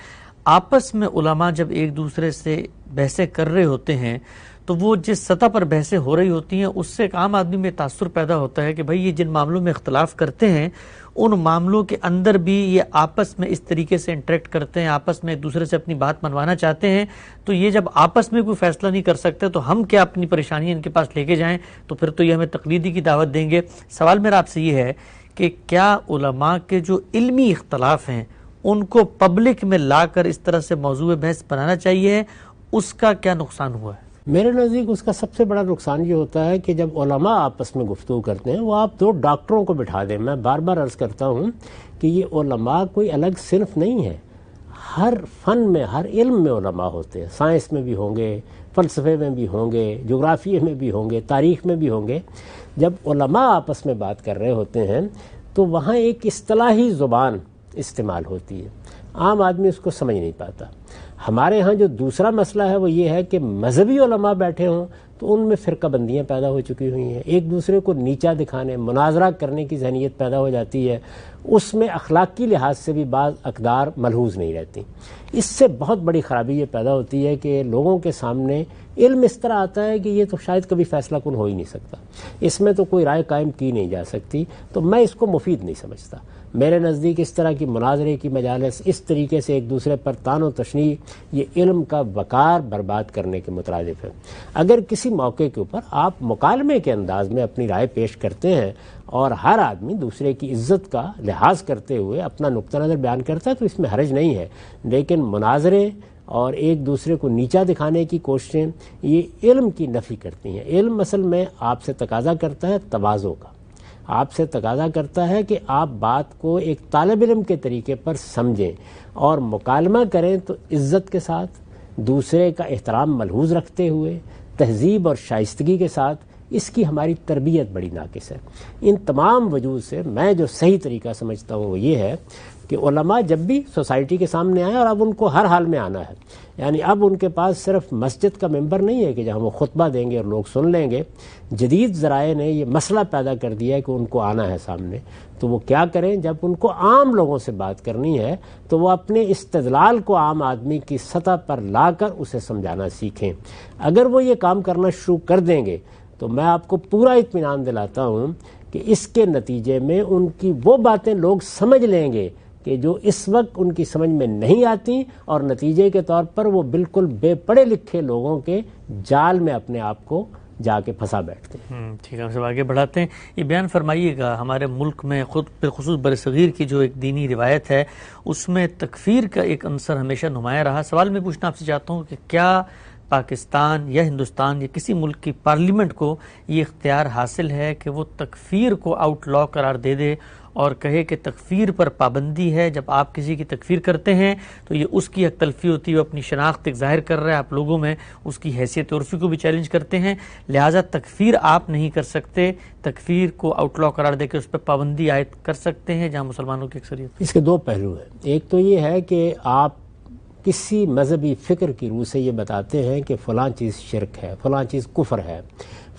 Speaker 1: آپس میں علماء جب ایک دوسرے سے بحثیں کر رہے ہوتے ہیں تو وہ جس سطح پر بحثیں ہو رہی ہوتی ہیں اس سے ایک عام آدمی میں تاثر پیدا ہوتا ہے کہ بھائی یہ جن معاملوں میں اختلاف کرتے ہیں ان معاملوں کے اندر بھی یہ آپس میں اس طریقے سے انٹریکٹ کرتے ہیں، آپس میں ایک دوسرے سے اپنی بات منوانا چاہتے ہیں. تو یہ جب آپس میں کوئی فیصلہ نہیں کر سکتے تو ہم کیا اپنی پریشانیاں ان کے پاس لے کے جائیں؟ تو پھر تو یہ ہمیں تقلیدی کی دعوت دیں گے. سوال میرا آپ سے یہ ہے کہ کیا علماء کے جو علمی اختلاف ہیں ان کو پبلک میں لا کر اس طرح سے موضوع بحث بنانا چاہیے؟ اس کا کیا نقصان ہوا ہے؟
Speaker 2: میرے نزدیک اس کا سب سے بڑا نقصان یہ ہوتا ہے کہ جب علماء آپس میں گفتگو کرتے ہیں، وہ آپ دو ڈاکٹروں کو بٹھا دیں. میں بار بار عرض کرتا ہوں کہ یہ علماء کوئی الگ صنف نہیں ہے. ہر فن میں، ہر علم میں علماء ہوتے ہیں. سائنس میں بھی ہوں گے، فلسفے میں بھی ہوں گے، جغرافیے میں بھی ہوں گے، تاریخ میں بھی ہوں گے. جب علماء آپس میں بات کر رہے ہوتے ہیں تو وہاں ایک اصطلاحی زبان استعمال ہوتی ہے، عام آدمی اس کو سمجھ نہیں پاتا. ہمارے ہاں جو دوسرا مسئلہ ہے وہ یہ ہے کہ مذہبی علماء بیٹھے ہوں تو ان میں فرقہ بندیاں پیدا ہو چکی ہوئی ہیں، ایک دوسرے کو نیچا دکھانے، مناظرہ کرنے کی ذہنیت پیدا ہو جاتی ہے، اس میں اخلاقی لحاظ سے بھی بعض اقدار ملحوظ نہیں رہتی۔ اس سے بہت بڑی خرابی یہ پیدا ہوتی ہے کہ لوگوں کے سامنے علم اس طرح آتا ہے کہ یہ تو شاید کبھی فیصلہ کن ہو ہی نہیں سکتا، اس میں تو کوئی رائے قائم کی نہیں جا سکتی، تو میں اس کو مفید نہیں سمجھتا۔ میرے نزدیک اس طرح کی مناظرے کی مجالس، اس طریقے سے ایک دوسرے پر طعن و تشنیع، یہ علم کا وقار برباد کرنے کے مترادف ہے۔ اگر کسی موقع کے اوپر آپ مکالمے کے انداز میں اپنی رائے پیش کرتے ہیں اور ہر آدمی دوسرے کی عزت کا لحاظ کرتے ہوئے اپنا نقطہ نظر بیان کرتا ہے تو اس میں حرج نہیں ہے، لیکن مناظرے اور ایک دوسرے کو نیچا دکھانے کی کوششیں یہ علم کی نفی کرتی ہیں۔ علم اصل میں آپ سے تقاضا کرتا ہے تواضع کا، آپ سے تقاضا کرتا ہے کہ آپ بات کو ایک طالب علم کے طریقے پر سمجھیں اور مکالمہ کریں تو عزت کے ساتھ، دوسرے کا احترام ملحوظ رکھتے ہوئے، تہذیب اور شائستگی کے ساتھ۔ اس کی ہماری تربیت بڑی ناقص ہے۔ ان تمام وجوہ سے میں جو صحیح طریقہ سمجھتا ہوں وہ یہ ہے کہ علماء جب بھی سوسائٹی کے سامنے آئیں، اور اب ان کو ہر حال میں آنا ہے، یعنی اب ان کے پاس صرف مسجد کا ممبر نہیں ہے کہ جہاں وہ خطبہ دیں گے اور لوگ سن لیں گے، جدید ذرائع نے یہ مسئلہ پیدا کر دیا ہے کہ ان کو آنا ہے سامنے، تو وہ کیا کریں؟ جب ان کو عام لوگوں سے بات کرنی ہے تو وہ اپنے استدلال کو عام آدمی کی سطح پر لا کر اسے سمجھانا سیکھیں۔ اگر وہ یہ کام کرنا شروع کر دیں گے تو میں آپ کو پورا اطمینان دلاتا ہوں کہ اس کے نتیجے میں ان کی وہ باتیں لوگ سمجھ لیں گے کہ جو اس وقت ان کی سمجھ میں نہیں آتی، اور نتیجے کے طور پر وہ بالکل بے پڑھے لکھے لوگوں کے جال میں اپنے آپ کو جا کے پھنسا بیٹھتے ہیں۔
Speaker 1: ٹھیک ہے، ہم سب آگے بڑھاتے ہیں۔ یہ بیان فرمائیے گا، ہمارے ملک میں خود بالخصوص برصغیر کی جو ایک دینی روایت ہے اس میں تکفیر کا ایک عنصر ہمیشہ نمایاں رہا۔ سوال میں پوچھنا آپ سے چاہتا ہوں کہ کیا پاکستان یا ہندوستان یا کسی ملک کی پارلیمنٹ کو یہ اختیار حاصل ہے کہ وہ تکفیر کو آؤٹ لا قرار دے دے اور کہے کہ تکفیر پر پابندی ہے، جب آپ کسی کی تکفیر کرتے ہیں تو یہ اس کی حق تلفی ہوتی ہے، وہ اپنی شناخت ایک ظاہر کر رہا ہے، آپ لوگوں میں اس کی حیثیت عرفی کو بھی چیلنج کرتے ہیں، لہٰذا تکفیر آپ نہیں کر سکتے، تکفیر کو آؤٹ لا قرار دے کے اس پہ پابندی عائد کر سکتے ہیں جہاں مسلمانوں کی اکثریت؟
Speaker 2: اس کے دو پہلو ہیں۔ ایک تو یہ ہے کہ آپ کسی مذہبی فکر کی روح سے یہ بتاتے ہیں کہ فلاں چیز شرک ہے، فلاں چیز کفر ہے،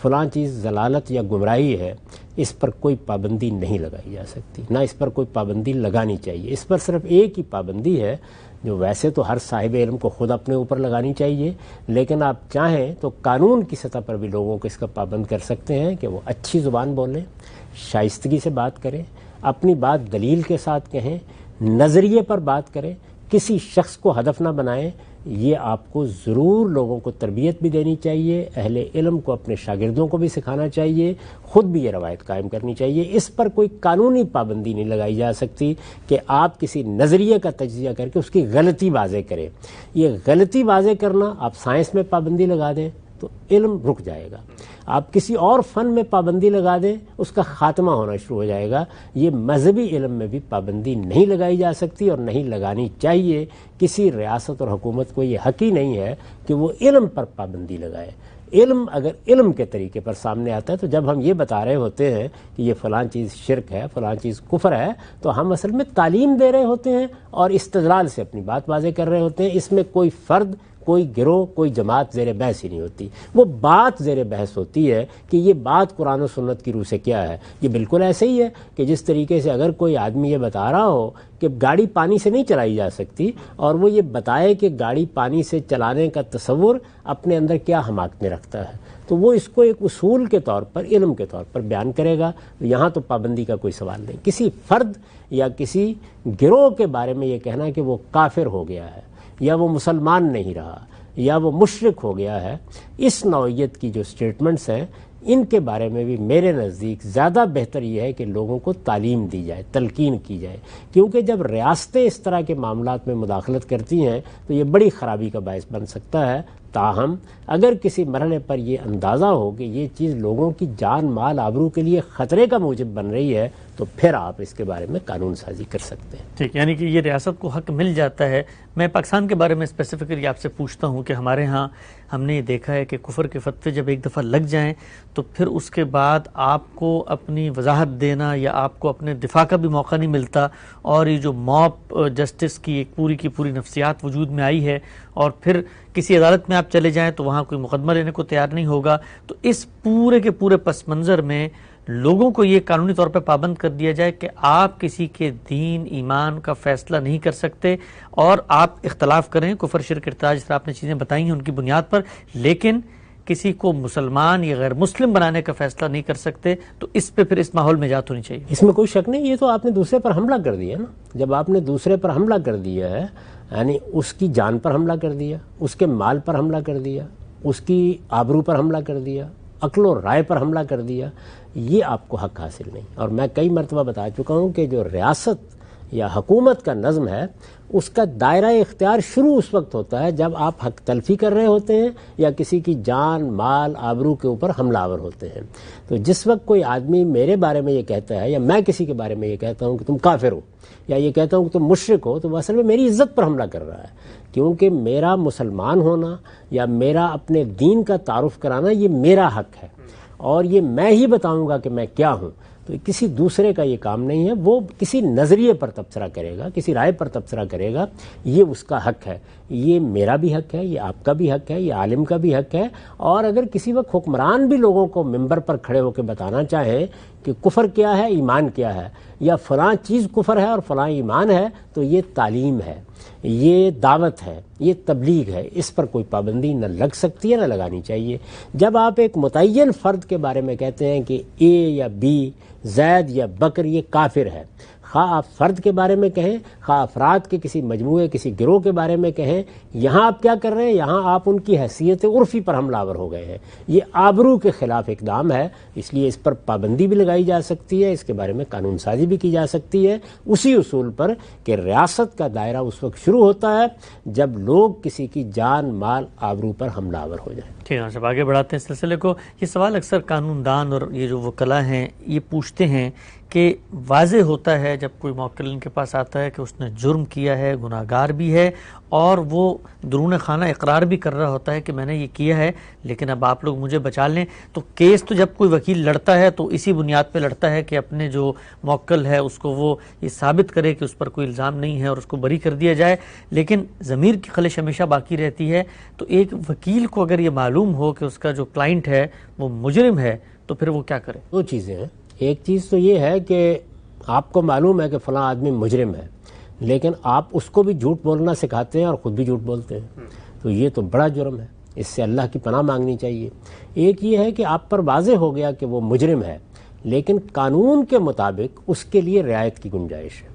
Speaker 2: فلاں چیز ضلالت یا گمراہی ہے، اس پر کوئی پابندی نہیں لگائی جا سکتی، نہ اس پر کوئی پابندی لگانی چاہیے۔ اس پر صرف ایک ہی پابندی ہے جو ویسے تو ہر صاحب علم کو خود اپنے اوپر لگانی چاہیے، لیکن آپ چاہیں تو قانون کی سطح پر بھی لوگوں کو اس کا پابند کر سکتے ہیں کہ وہ اچھی زبان بولیں، شائستگی سے بات کریں، اپنی بات دلیل کے ساتھ کہیں، نظریے پر بات کریں، کسی شخص کو ہدف نہ بنائیں۔ یہ آپ کو ضرور لوگوں کو تربیت بھی دینی چاہیے، اہل علم کو اپنے شاگردوں کو بھی سکھانا چاہیے، خود بھی یہ روایت قائم کرنی چاہیے۔ اس پر کوئی قانونی پابندی نہیں لگائی جا سکتی کہ آپ کسی نظریے کا تجزیہ کر کے اس کی غلطی واضح کریں۔ یہ غلطی واضح کرنا آپ سائنس میں پابندی لگا دیں تو علم رک جائے گا، آپ کسی اور فن میں پابندی لگا دیں اس کا خاتمہ ہونا شروع ہو جائے گا۔ یہ مذہبی علم میں بھی پابندی نہیں لگائی جا سکتی اور نہیں لگانی چاہیے۔ کسی ریاست اور حکومت کو یہ حق ہی نہیں ہے کہ وہ علم پر پابندی لگائے۔ علم اگر علم کے طریقے پر سامنے آتا ہے تو جب ہم یہ بتا رہے ہوتے ہیں کہ یہ فلاں چیز شرک ہے، فلاں چیز کفر ہے، تو ہم اصل میں تعلیم دے رہے ہوتے ہیں اور استدلال سے اپنی بات واضح کر رہے ہوتے ہیں۔ اس میں کوئی فرد، کوئی گروہ، کوئی جماعت زیر بحث ہی نہیں ہوتی، وہ بات زیر بحث ہوتی ہے کہ یہ بات قرآن و سنت کی روح سے کیا ہے۔ یہ بالکل ایسے ہی ہے کہ جس طریقے سے اگر کوئی آدمی یہ بتا رہا ہو کہ گاڑی پانی سے نہیں چلائی جا سکتی اور وہ یہ بتائے کہ گاڑی پانی سے چلانے کا تصور اپنے اندر کیا حماقتیں رکھتا ہے، تو وہ اس کو ایک اصول کے طور پر، علم کے طور پر بیان کرے گا۔ یہاں تو پابندی کا کوئی سوال نہیں۔ کسی فرد یا کسی گروہ کے بارے میں یہ کہنا کہ وہ کافر ہو گیا ہے یا وہ مسلمان نہیں رہا یا وہ مشرک ہو گیا ہے، اس نوعیت کی جو سٹیٹمنٹس ہیں ان کے بارے میں بھی میرے نزدیک زیادہ بہتر یہ ہے کہ لوگوں کو تعلیم دی جائے، تلقین کی جائے، کیونکہ جب ریاستیں اس طرح کے معاملات میں مداخلت کرتی ہیں تو یہ بڑی خرابی کا باعث بن سکتا ہے۔ تاہم اگر کسی مرحلے پر یہ اندازہ ہو کہ یہ چیز لوگوں کی جان مال آبرو کے لیے خطرے کا موجب بن رہی ہے تو پھر آپ اس کے بارے میں قانون سازی کر سکتے ہیں۔
Speaker 1: ٹھیک، یعنی کہ یہ ریاست کو حق مل جاتا ہے۔ میں پاکستان کے بارے میں اسپیسیفکلی آپ سے پوچھتا ہوں کہ ہمارے ہاں ہم نے یہ دیکھا ہے کہ کفر کے فتوے جب ایک دفعہ لگ جائیں تو پھر اس کے بعد آپ کو اپنی وضاحت دینا یا آپ کو اپنے دفاع کا بھی موقع نہیں ملتا، اور یہ جو موب جسٹس کی ایک پوری کی پوری نفسیات وجود میں آئی ہے، اور پھر کسی عدالت میں آپ چلے جائیں تو وہاں کوئی مقدمہ لینے کو تیار نہیں ہوگا. تو اس پورے کے پورے پس منظر میں لوگوں کو یہ قانونی طور پہ پابند کر دیا جائے کہ آپ کسی کے دین ایمان کا فیصلہ نہیں کر سکتے، اور آپ اختلاف کریں کفر شرک ارتداد جس طرح آپ نے چیزیں بتائی ہیں ان کی بنیاد پر، لیکن کسی کو مسلمان یا غیر مسلم بنانے کا فیصلہ نہیں کر سکتے. تو اس پہ پھر اس ماحول میں ایجاد ہونی چاہیے.
Speaker 2: اس میں کوئی شک نہیں. یہ تو آپ نے دوسرے پر حملہ کر دیا نا. جب آپ نے دوسرے پر حملہ کر دیا ہے، یعنی اس کی جان پر حملہ کر دیا، اس کے مال پر حملہ کر دیا، اس کی آبرو پر حملہ کر دیا، عقل و رائے پر حملہ کر دیا، یہ آپ کو حق حاصل نہیں. اور میں کئی مرتبہ بتا چکا ہوں کہ جو ریاست یا حکومت کا نظم ہے اس کا دائرہ اختیار شروع اس وقت ہوتا ہے جب آپ حق تلفی کر رہے ہوتے ہیں یا کسی کی جان مال آبرو کے اوپر حملہ آور ہوتے ہیں. تو جس وقت کوئی آدمی میرے بارے میں یہ کہتا ہے یا میں کسی کے بارے میں یہ کہتا ہوں کہ تم کافر ہو یا یہ کہتا ہوں کہ تم مشرک ہو، تو وہ اصل میں میری عزت پر حملہ کر رہا ہے، کیونکہ میرا مسلمان ہونا یا میرا اپنے دین کا تعارف کرانا یہ میرا حق ہے، اور یہ میں ہی بتاؤں گا کہ میں کیا ہوں. تو کسی دوسرے کا یہ کام نہیں ہے. وہ کسی نظریے پر تبصرہ کرے گا، کسی رائے پر تبصرہ کرے گا، یہ اس کا حق ہے. یہ میرا بھی حق ہے، یہ آپ کا بھی حق ہے، یہ عالم کا بھی حق ہے. اور اگر کسی وقت حکمران بھی لوگوں کو ممبر پر کھڑے ہو کے بتانا چاہیں کہ کفر کیا ہے، ایمان کیا ہے، یا فلاں چیز کفر ہے اور فلاں ایمان ہے، تو یہ تعلیم ہے، یہ دعوت ہے، یہ تبلیغ ہے. اس پر کوئی پابندی نہ لگ سکتی ہے نہ لگانی چاہیے. جب آپ ایک متعین فرد کے بارے میں کہتے ہیں کہ اے یا بی، زید یا بکر یہ کافر ہے، خواہ آپ فرد کے بارے میں کہیں، خواہ افراد کے کسی مجموعے کسی گروہ کے بارے میں کہیں، یہاں آپ کیا کر رہے ہیں؟ یہاں آپ ان کی حیثیت عرفی پر حملہ آور ہو گئے ہیں. یہ آبرو کے خلاف اقدام ہے، اس لیے اس پر پابندی بھی لگائی جا سکتی ہے، اس کے بارے میں قانون سازی بھی کی جا سکتی ہے، اسی اصول پر کہ ریاست کا دائرہ اس وقت شروع ہوتا ہے جب لوگ کسی کی جان مال آبرو پر حملہ آور ہو جائیں.
Speaker 1: ٹھیک ہے، جب آگے بڑھاتے ہیں سلسلے کو. یہ سوال اکثر قانون دان اور یہ جو وکلاء ہیں یہ پوچھتے ہیں کہ واضح ہوتا ہے جب کوئی موکل ان کے پاس آتا ہے کہ اس نے جرم کیا ہے، گناہگار بھی ہے، اور وہ درون خانہ اقرار بھی کر رہا ہوتا ہے کہ میں نے یہ کیا ہے، لیکن اب آپ لوگ مجھے بچا لیں. تو کیس تو جب کوئی وکیل لڑتا ہے تو اسی بنیاد پہ لڑتا ہے کہ اپنے جو موکل ہے اس کو وہ یہ ثابت کرے کہ اس پر کوئی الزام نہیں ہے اور اس کو بری کر دیا جائے. لیکن ضمیر کی خلش ہمیشہ باقی رہتی ہے. تو ایک وکیل کو اگر یہ معلوم ہو کہ اس کا جو کلائنٹ ہے وہ مجرم ہے تو پھر وہ کیا کرے؟
Speaker 2: دو چیزیں ہیں. ایک چیز تو یہ ہے کہ آپ کو معلوم ہے کہ فلاں آدمی مجرم ہے، لیکن آپ اس کو بھی جھوٹ بولنا سکھاتے ہیں اور خود بھی جھوٹ بولتے ہیں، تو یہ تو بڑا جرم ہے. اس سے اللہ کی پناہ مانگنی چاہیے. ایک یہ ہے کہ آپ پر واضح ہو گیا کہ وہ مجرم ہے، لیکن قانون کے مطابق اس کے لیے رعایت کی گنجائش ہے،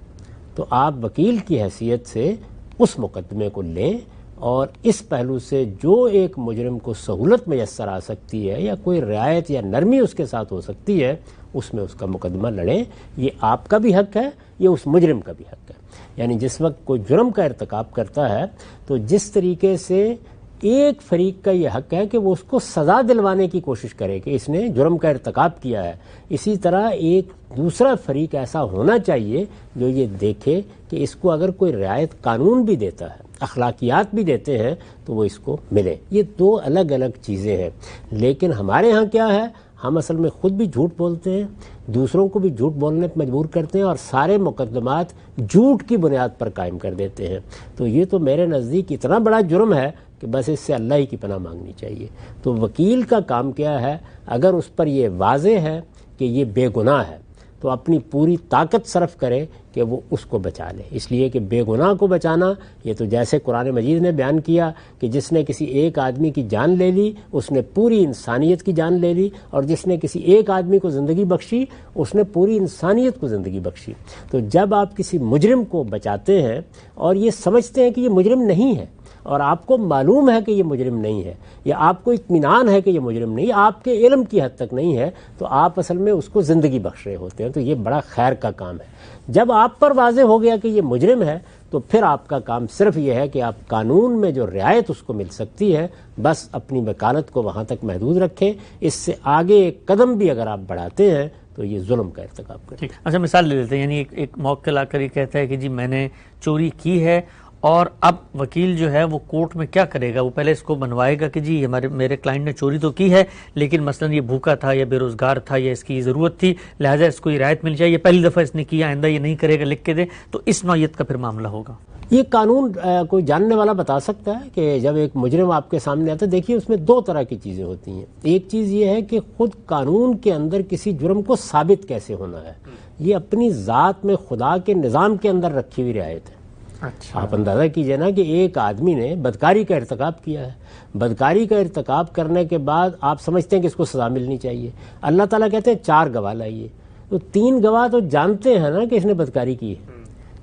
Speaker 2: تو آپ وکیل کی حیثیت سے اس مقدمے کو لیں، اور اس پہلو سے جو ایک مجرم کو سہولت میسر آ سکتی ہے یا کوئی رعایت یا نرمی اس کے ساتھ ہو سکتی ہے اس میں اس کا مقدمہ لڑیں. یہ آپ کا بھی حق ہے، یہ اس مجرم کا بھی حق ہے. یعنی جس وقت کوئی جرم کا ارتکاب کرتا ہے تو جس طریقے سے ایک فریق کا یہ حق ہے کہ وہ اس کو سزا دلوانے کی کوشش کرے کہ اس نے جرم کا ارتکاب کیا ہے، اسی طرح ایک دوسرا فریق ایسا ہونا چاہیے جو یہ دیکھے کہ اس کو اگر کوئی رعایت قانون بھی دیتا ہے، اخلاقیات بھی دیتے ہیں، تو وہ اس کو ملے. یہ دو الگ الگ چیزیں ہیں. لیکن ہمارے ہاں کیا ہے، ہم اصل میں خود بھی جھوٹ بولتے ہیں، دوسروں کو بھی جھوٹ بولنے پر مجبور کرتے ہیں، اور سارے مقدمات جھوٹ کی بنیاد پر قائم کر دیتے ہیں. تو یہ تو میرے نزدیک اتنا بڑا جرم ہے کہ بس اس سے اللہ ہی کی پناہ مانگنی چاہیے. تو وکیل کا کام کیا ہے، اگر اس پر یہ واضح ہے کہ یہ بے گناہ ہے تو اپنی پوری طاقت صرف کرے کہ وہ اس کو بچا لے. اس لیے کہ بے گناہ کو بچانا، یہ تو جیسے قرآن مجید نے بیان کیا کہ جس نے کسی ایک آدمی کی جان لے لی اس نے پوری انسانیت کی جان لے لی، اور جس نے کسی ایک آدمی کو زندگی بخشی اس نے پوری انسانیت کو زندگی بخشی. تو جب آپ کسی مجرم کو بچاتے ہیں اور یہ سمجھتے ہیں کہ یہ مجرم نہیں ہے، اور آپ کو معلوم ہے کہ یہ مجرم نہیں ہے، یا آپ کو اطمینان ہے کہ یہ مجرم نہیں، آپ کے علم کی حد تک نہیں ہے، تو آپ اصل میں اس کو زندگی بخش رہے ہوتے ہیں. تو یہ بڑا خیر کا کام ہے. جب آپ پر واضح ہو گیا کہ یہ مجرم ہے تو پھر آپ کا کام صرف یہ ہے کہ آپ قانون میں جو رعایت اس کو مل سکتی ہے بس اپنی وکالت کو وہاں تک محدود رکھیں. اس سے آگے ایک قدم بھی اگر آپ بڑھاتے ہیں تو یہ ظلم کا ارتکاب کریں.
Speaker 1: اچھا، مثال لے لیتے ہیں. یعنی ایک موکل آ کر یہ کہتا ہے کہ جی میں نے چوری کی ہے اور اب وکیل جو ہے وہ کورٹ میں کیا کرے گا؟ وہ پہلے اس کو بنوائے گا کہ جی میرے کلائنٹ نے چوری تو کی ہے لیکن مثلا یہ بھوکا تھا یا بے روزگار تھا یا اس کی ضرورت تھی لہٰذا اس کو یہ رعایت مل جائے، یہ پہلی دفعہ اس نے کیا آئندہ یہ نہیں کرے گا، لکھ کے دے، تو اس نوعیت کا پھر معاملہ ہوگا۔
Speaker 2: یہ قانون کوئی جاننے والا بتا سکتا ہے کہ جب ایک مجرم آپ کے سامنے آتا ہے، دیکھیے اس میں دو طرح کی چیزیں ہوتی ہیں۔ ایک چیز یہ ہے کہ خود قانون کے اندر کسی جرم کو ثابت کیسے ہونا ہے، یہ اپنی ذات میں خدا کے نظام کے اندر رکھی ہوئی رعایت ہے۔
Speaker 1: اچھا،
Speaker 2: آپ اندازہ کیجئے نا کہ ایک آدمی نے بدکاری کا ارتکاب کیا ہے، بدکاری کا ارتکاب کرنے کے بعد آپ سمجھتے ہیں کہ اس کو سزا ملنی چاہیے، اللہ تعالیٰ کہتے ہیں 4 گواہ لائیے، تو 3 گواہ تو جانتے ہیں نا کہ اس نے بدکاری کی ہے،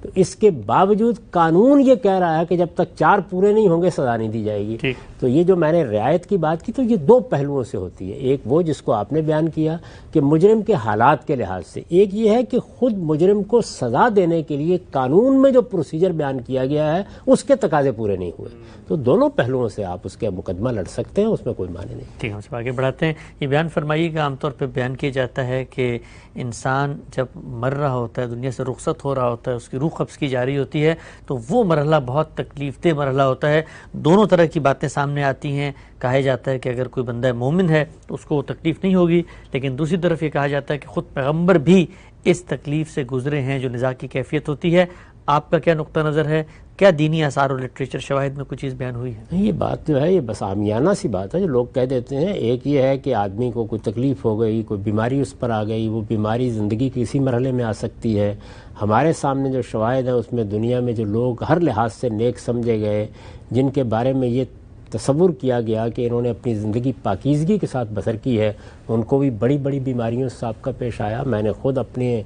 Speaker 2: تو اس کے باوجود قانون یہ کہہ رہا ہے کہ جب تک 4 پورے نہیں ہوں گے سزا نہیں دی جائے گی۔ تو یہ جو میں نے رعایت کی بات کی تو یہ 2 پہلوؤں سے ہوتی ہے، ایک وہ جس کو آپ نے بیان کیا کہ مجرم کے حالات کے لحاظ سے، ایک یہ ہے کہ خود مجرم کو سزا دینے کے لیے قانون میں جو پروسیجر بیان کیا گیا ہے اس کے تقاضے پورے نہیں ہوئے، تو دونوں پہلوؤں سے آپ اس کے مقدمہ لڑ سکتے ہیں، اس میں کوئی معنی نہیں۔
Speaker 1: ٹھیک ہے، اس پہ آگے بڑھاتے ہیں۔ یہ بیان فرمائیے گا، عام طور پہ بیان کیا جاتا ہے کہ انسان جب مر رہا ہوتا ہے، دنیا سے رخصت ہو رہا ہوتا ہے، اس کی روح قبض کی جا رہی ہوتی ہے تو وہ مرحلہ بہت تکلیف دہ مرحلہ ہوتا ہے، دونوں طرح کی باتیں سامنے آتی ہیں۔ کہا جاتا ہے کہ اگر کوئی بندہ مومن ہے تو اس کو وہ تکلیف نہیں ہوگی، لیکن دوسری طرف یہ کہا جاتا ہے کہ خود پیغمبر بھی اس تکلیف سے گزرے ہیں جو نزاع کی کیفیت ہوتی ہے۔ آپ کا کیا نقطہ نظر ہے؟ کیا دینی آثار اور لٹریچر شواہد میں کوئی چیز بیان ہوئی ہے؟
Speaker 2: یہ بات جو ہے یہ بس عامیانہ سی بات ہے جو لوگ کہہ دیتے ہیں۔ ایک یہ ہے کہ آدمی کو کوئی تکلیف ہو گئی، کوئی بیماری اس پر آ گئی، وہ بیماری زندگی کے کسی مرحلے میں آ سکتی ہے۔ ہمارے سامنے جو شواہد ہیں اس میں دنیا میں جو لوگ ہر لحاظ سے نیک سمجھے گئے، جن کے بارے میں یہ تصور کیا گیا کہ انہوں نے اپنی زندگی پاکیزگی کے ساتھ بسر کی ہے، ان کو بھی بڑی بڑی بیماریوں سے سابقہ پیش آیا۔ میں نے خود اپنے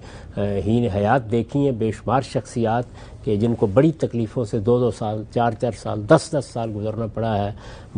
Speaker 2: ہی حیات دیکھی ہیں بے شمار شخصیات کہ جن کو بڑی تکلیفوں سے 2-2 سال، 4-4 سال، 10-10 سال گزرنا پڑا ہے۔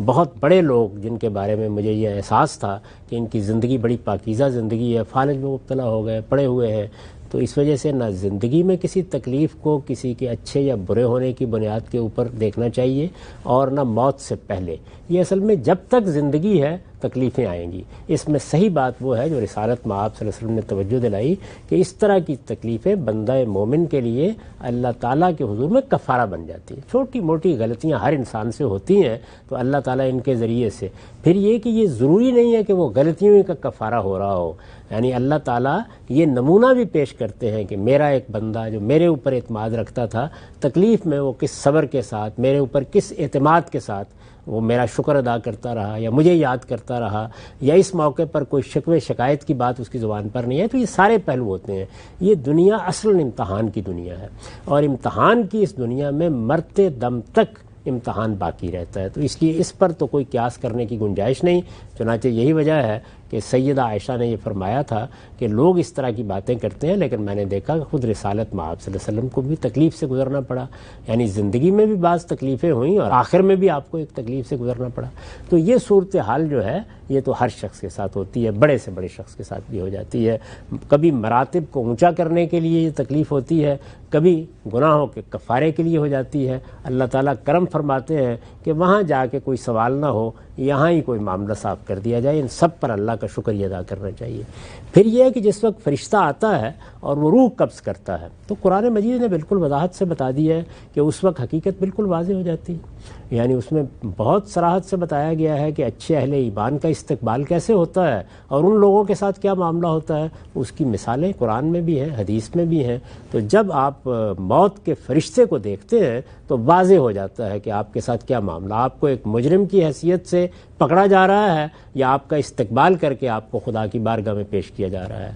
Speaker 2: بہت بڑے لوگ جن کے بارے میں مجھے یہ احساس تھا کہ ان کی زندگی بڑی پاکیزہ زندگی ہے، فالج میں مبتلا ہو گئے، پڑے ہوئے ہیں۔ تو اس وجہ سے نہ زندگی میں کسی تکلیف کو کسی کے اچھے یا برے ہونے کی بنیاد کے اوپر دیکھنا چاہیے، اور نہ موت سے پہلے۔ یہ اصل میں جب تک زندگی ہے تکلیفیں آئیں گی۔ اس میں صحیح بات وہ ہے جو رسالت میں آپ صلی اللہ علیہ وسلم نے توجہ دلائی کہ اس طرح کی تکلیفیں بندہ مومن کے لیے اللہ تعالیٰ کے حضور میں کفارہ بن جاتی ہیں۔ چھوٹی موٹی غلطیاں ہر انسان سے ہوتی ہیں تو اللہ تعالیٰ ان کے ذریعے سے، پھر یہ کہ یہ ضروری نہیں ہے کہ وہ غلطیوں کا کفارہ ہو رہا ہو، یعنی اللہ تعالیٰ یہ نمونہ بھی پیش کرتے ہیں کہ میرا ایک بندہ جو میرے اوپر اعتماد رکھتا تھا، تکلیف میں وہ کس صبر کے ساتھ، میرے اوپر کس اعتماد کے ساتھ وہ میرا شکر ادا کرتا رہا یا مجھے یاد کرتا رہا، یا اس موقع پر کوئی شکوے شکایت کی بات اس کی زبان پر نہیں ہے۔ تو یہ سارے پہلو ہوتے ہیں۔ یہ دنیا اصل امتحان کی دنیا ہے، اور امتحان کی اس دنیا میں مرتے دم تک امتحان باقی رہتا ہے، تو اس لیے اس پر تو کوئی قیاس کرنے کی گنجائش نہیں۔ چنانچہ یہی وجہ ہے کہ سیدہ عائشہ نے یہ فرمایا تھا کہ لوگ اس طرح کی باتیں کرتے ہیں، لیکن میں نے دیکھا کہ خود رسالت میں آپ صلی اللہ علیہ وسلم کو بھی تکلیف سے گزرنا پڑا، یعنی زندگی میں بھی بعض تکلیفیں ہوئیں اور آخر میں بھی آپ کو ایک تکلیف سے گزرنا پڑا۔ تو یہ صورتحال جو ہے یہ تو ہر شخص کے ساتھ ہوتی ہے، بڑے سے بڑے شخص کے ساتھ بھی ہو جاتی ہے۔ کبھی مراتب کو اونچا کرنے کے لیے یہ تکلیف ہوتی ہے، کبھی گناہوں کے کفارے کے لیے ہو جاتی ہے۔ اللہ تعالیٰ کرم فرماتے ہیں کہ وہاں جا کے کوئی سوال نہ ہو، یہاں ہی کوئی معاملہ صاف کر دیا جائے۔ ان سب پر اللہ کا شکریہ ادا کرنا چاہیے۔ پھر یہ ہے کہ جس وقت فرشتہ آتا ہے اور وہ روح قبض کرتا ہے تو قرآن مجید نے بالکل وضاحت سے بتا دیا ہے کہ اس وقت حقیقت بالکل واضح ہو جاتی ہے، یعنی اس میں بہت صراحت سے بتایا گیا ہے کہ اچھے اہل ایمان کا استقبال کیسے ہوتا ہے اور ان لوگوں کے ساتھ کیا معاملہ ہوتا ہے۔ اس کی مثالیں قرآن میں بھی ہیں، حدیث میں بھی ہیں۔ تو جب آپ موت کے فرشتے کو دیکھتے ہیں تو واضح ہو جاتا ہے کہ آپ کے ساتھ کیا معاملہ، آپ کو ایک مجرم کی حیثیت سے پکڑا جا رہا ہے یا آپ کا استقبال کر کے آپ کو خدا کی بارگاہ میں پیش کیا جا رہا ہے۔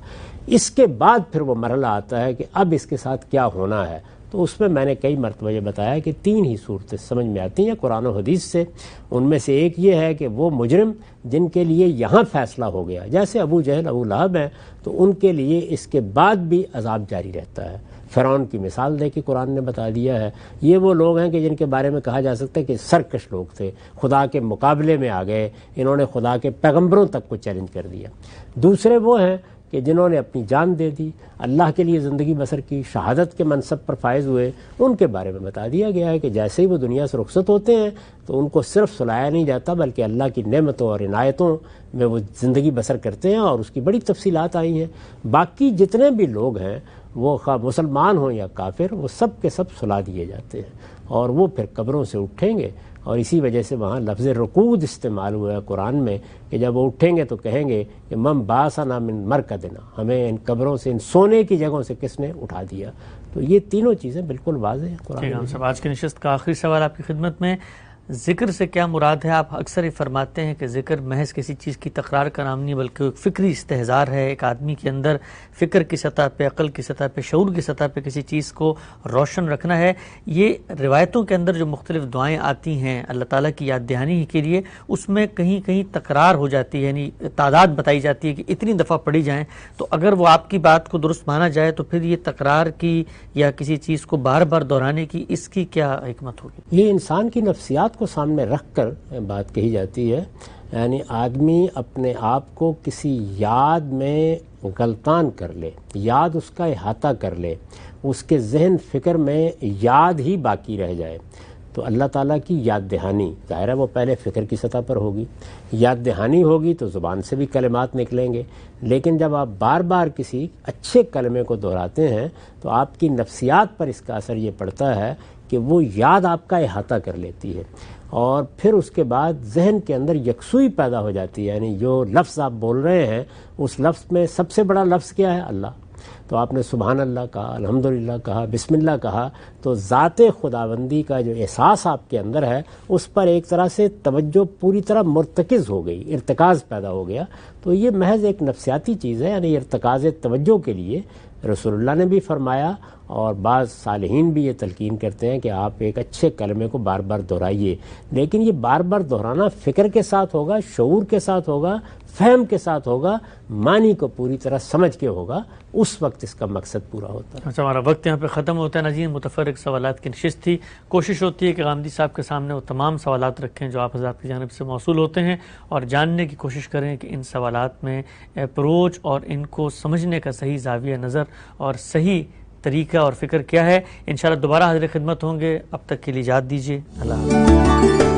Speaker 2: اس کے بعد پھر وہ مرحلہ آتا ہے کہ اب اس کے ساتھ کیا ہونا ہے۔ تو اس میں نے کئی مرتبہ یہ بتایا کہ 3 ہی صورتیں سمجھ میں آتی ہیں قرآن و حدیث سے۔ ان میں سے ایک یہ ہے کہ وہ مجرم جن کے لیے یہاں فیصلہ ہو گیا، جیسے ابو جہل، ابو لہب ہیں، تو ان کے لیے اس کے بعد بھی عذاب جاری رہتا ہے۔ فرعون کی مثال دے کے قرآن نے بتا دیا ہے۔ یہ وہ لوگ ہیں کہ جن کے بارے میں کہا جا سکتا ہے کہ سرکش لوگ تھے، خدا کے مقابلے میں آ گئے، انہوں نے خدا کے پیغمبروں تک کو چیلنج کر دیا۔ دوسرے وہ ہیں کہ جنہوں نے اپنی جان دے دی، اللہ کے لیے زندگی بسر کی، شہادت کے منصب پر فائز ہوئے، ان کے بارے میں بتا دیا گیا ہے کہ جیسے ہی وہ دنیا سے رخصت ہوتے ہیں تو ان کو صرف سلایا نہیں جاتا بلکہ اللہ کی نعمتوں اور عنایتوں میں وہ زندگی بسر کرتے ہیں، اور اس کی بڑی تفصیلات آئی ہیں۔ باقی جتنے بھی لوگ ہیں وہ خواہ مسلمان ہوں یا کافر، وہ سب کے سب سلا دیے جاتے ہیں، اور وہ پھر قبروں سے اٹھیں گے۔ اور اسی وجہ سے وہاں لفظ رقود استعمال ہوا ہے قرآن میں کہ جب وہ اٹھیں گے تو کہیں گے کہ من بعثنا من مرقدنا، ہمیں ان قبروں سے، ان سونے کی جگہوں سے کس نے اٹھا دیا۔ تو یہ تینوں چیزیں بالکل واضح ہیں قرآن میں۔
Speaker 1: صاحب، آج کی نشست کا آخری سوال آپ کی خدمت میں، ذکر سے کیا مراد ہے؟ آپ اکثر ہی فرماتے ہیں کہ ذکر محض کسی چیز کی تکرار کا نام نہیں بلکہ ایک فکری استحضار ہے، ایک آدمی کے اندر فکر کی سطح پہ، عقل کی سطح پہ، شعور کی سطح پہ کسی چیز کو روشن رکھنا ہے۔ یہ روایتوں کے اندر جو مختلف دعائیں آتی ہیں اللہ تعالیٰ کی یاد دہانی کے لیے، اس میں کہیں کہیں تکرار ہو جاتی ہے، یعنی تعداد بتائی جاتی ہے کہ اتنی دفعہ پڑھی جائیں۔ تو اگر وہ آپ کی بات کو درست مانا جائے تو پھر یہ تکرار کی یا کسی چیز کو بار بار دہرانے کی، اس کی کیا حکمت ہوگی؟
Speaker 2: یہ انسان کی نفسیات کو سامنے رکھ کر بات کہی جاتی ہے، یعنی آدمی اپنے آپ کو کسی یاد میں غلطان کر لے، یاد اس کا احاطہ کر لے، اس کے ذہن فکر میں یاد ہی باقی رہ جائے، تو اللہ تعالیٰ کی یاد دہانی ظاہر ہے وہ پہلے فکر کی سطح پر ہوگی، یاد دہانی ہوگی تو زبان سے بھی کلمات نکلیں گے، لیکن جب آپ بار بار کسی اچھے کلمے کو دہراتے ہیں تو آپ کی نفسیات پر اس کا اثر یہ پڑتا ہے کہ وہ یاد آپ کا احاطہ کر لیتی ہے، اور پھر اس کے بعد ذہن کے اندر یکسوئی پیدا ہو جاتی ہے، یعنی جو لفظ آپ بول رہے ہیں اس لفظ میں سب سے بڑا لفظ کیا ہے؟ اللہ۔ تو آپ نے سبحان اللہ کہا، الحمدللہ کہا، بسم اللہ کہا، تو ذات خداوندی کا جو احساس آپ کے اندر ہے اس پر ایک طرح سے توجہ پوری طرح مرتکز ہو گئی، ارتکاز پیدا ہو گیا۔ تو یہ محض ایک نفسیاتی چیز ہے، یعنی ارتکاز توجہ کے لیے رسول اللہ نے بھی فرمایا، اور بعض صالحین بھی یہ تلقین کرتے ہیں کہ آپ ایک اچھے کلمے کو بار بار دہرائیے، لیکن یہ بار بار دہرانا فکر کے ساتھ ہوگا، شعور کے ساتھ ہوگا، فہم کے ساتھ ہوگا، معنی کو پوری طرح سمجھ کے ہوگا، اس وقت اس کا مقصد پورا ہوتا ہے۔
Speaker 1: اچھا، ہمارا وقت یہاں پہ ختم ہوتا ہے ناظرین۔ متفرق سوالات کی نشست تھی، کوشش ہوتی ہے کہ غامدی صاحب کے سامنے وہ تمام سوالات رکھیں جو آپ حضرات کی جانب سے موصول ہوتے ہیں، اور جاننے کی کوشش کریں کہ ان سوالات میں اپروچ اور ان کو سمجھنے کا صحیح زاویہ نظر اور صحیح طریقہ اور فکر کیا ہے۔ انشاءاللہ دوبارہ حاضر خدمت ہوں گے، اب تک کے لیے اجازت دیجیے، اللہ حافظ۔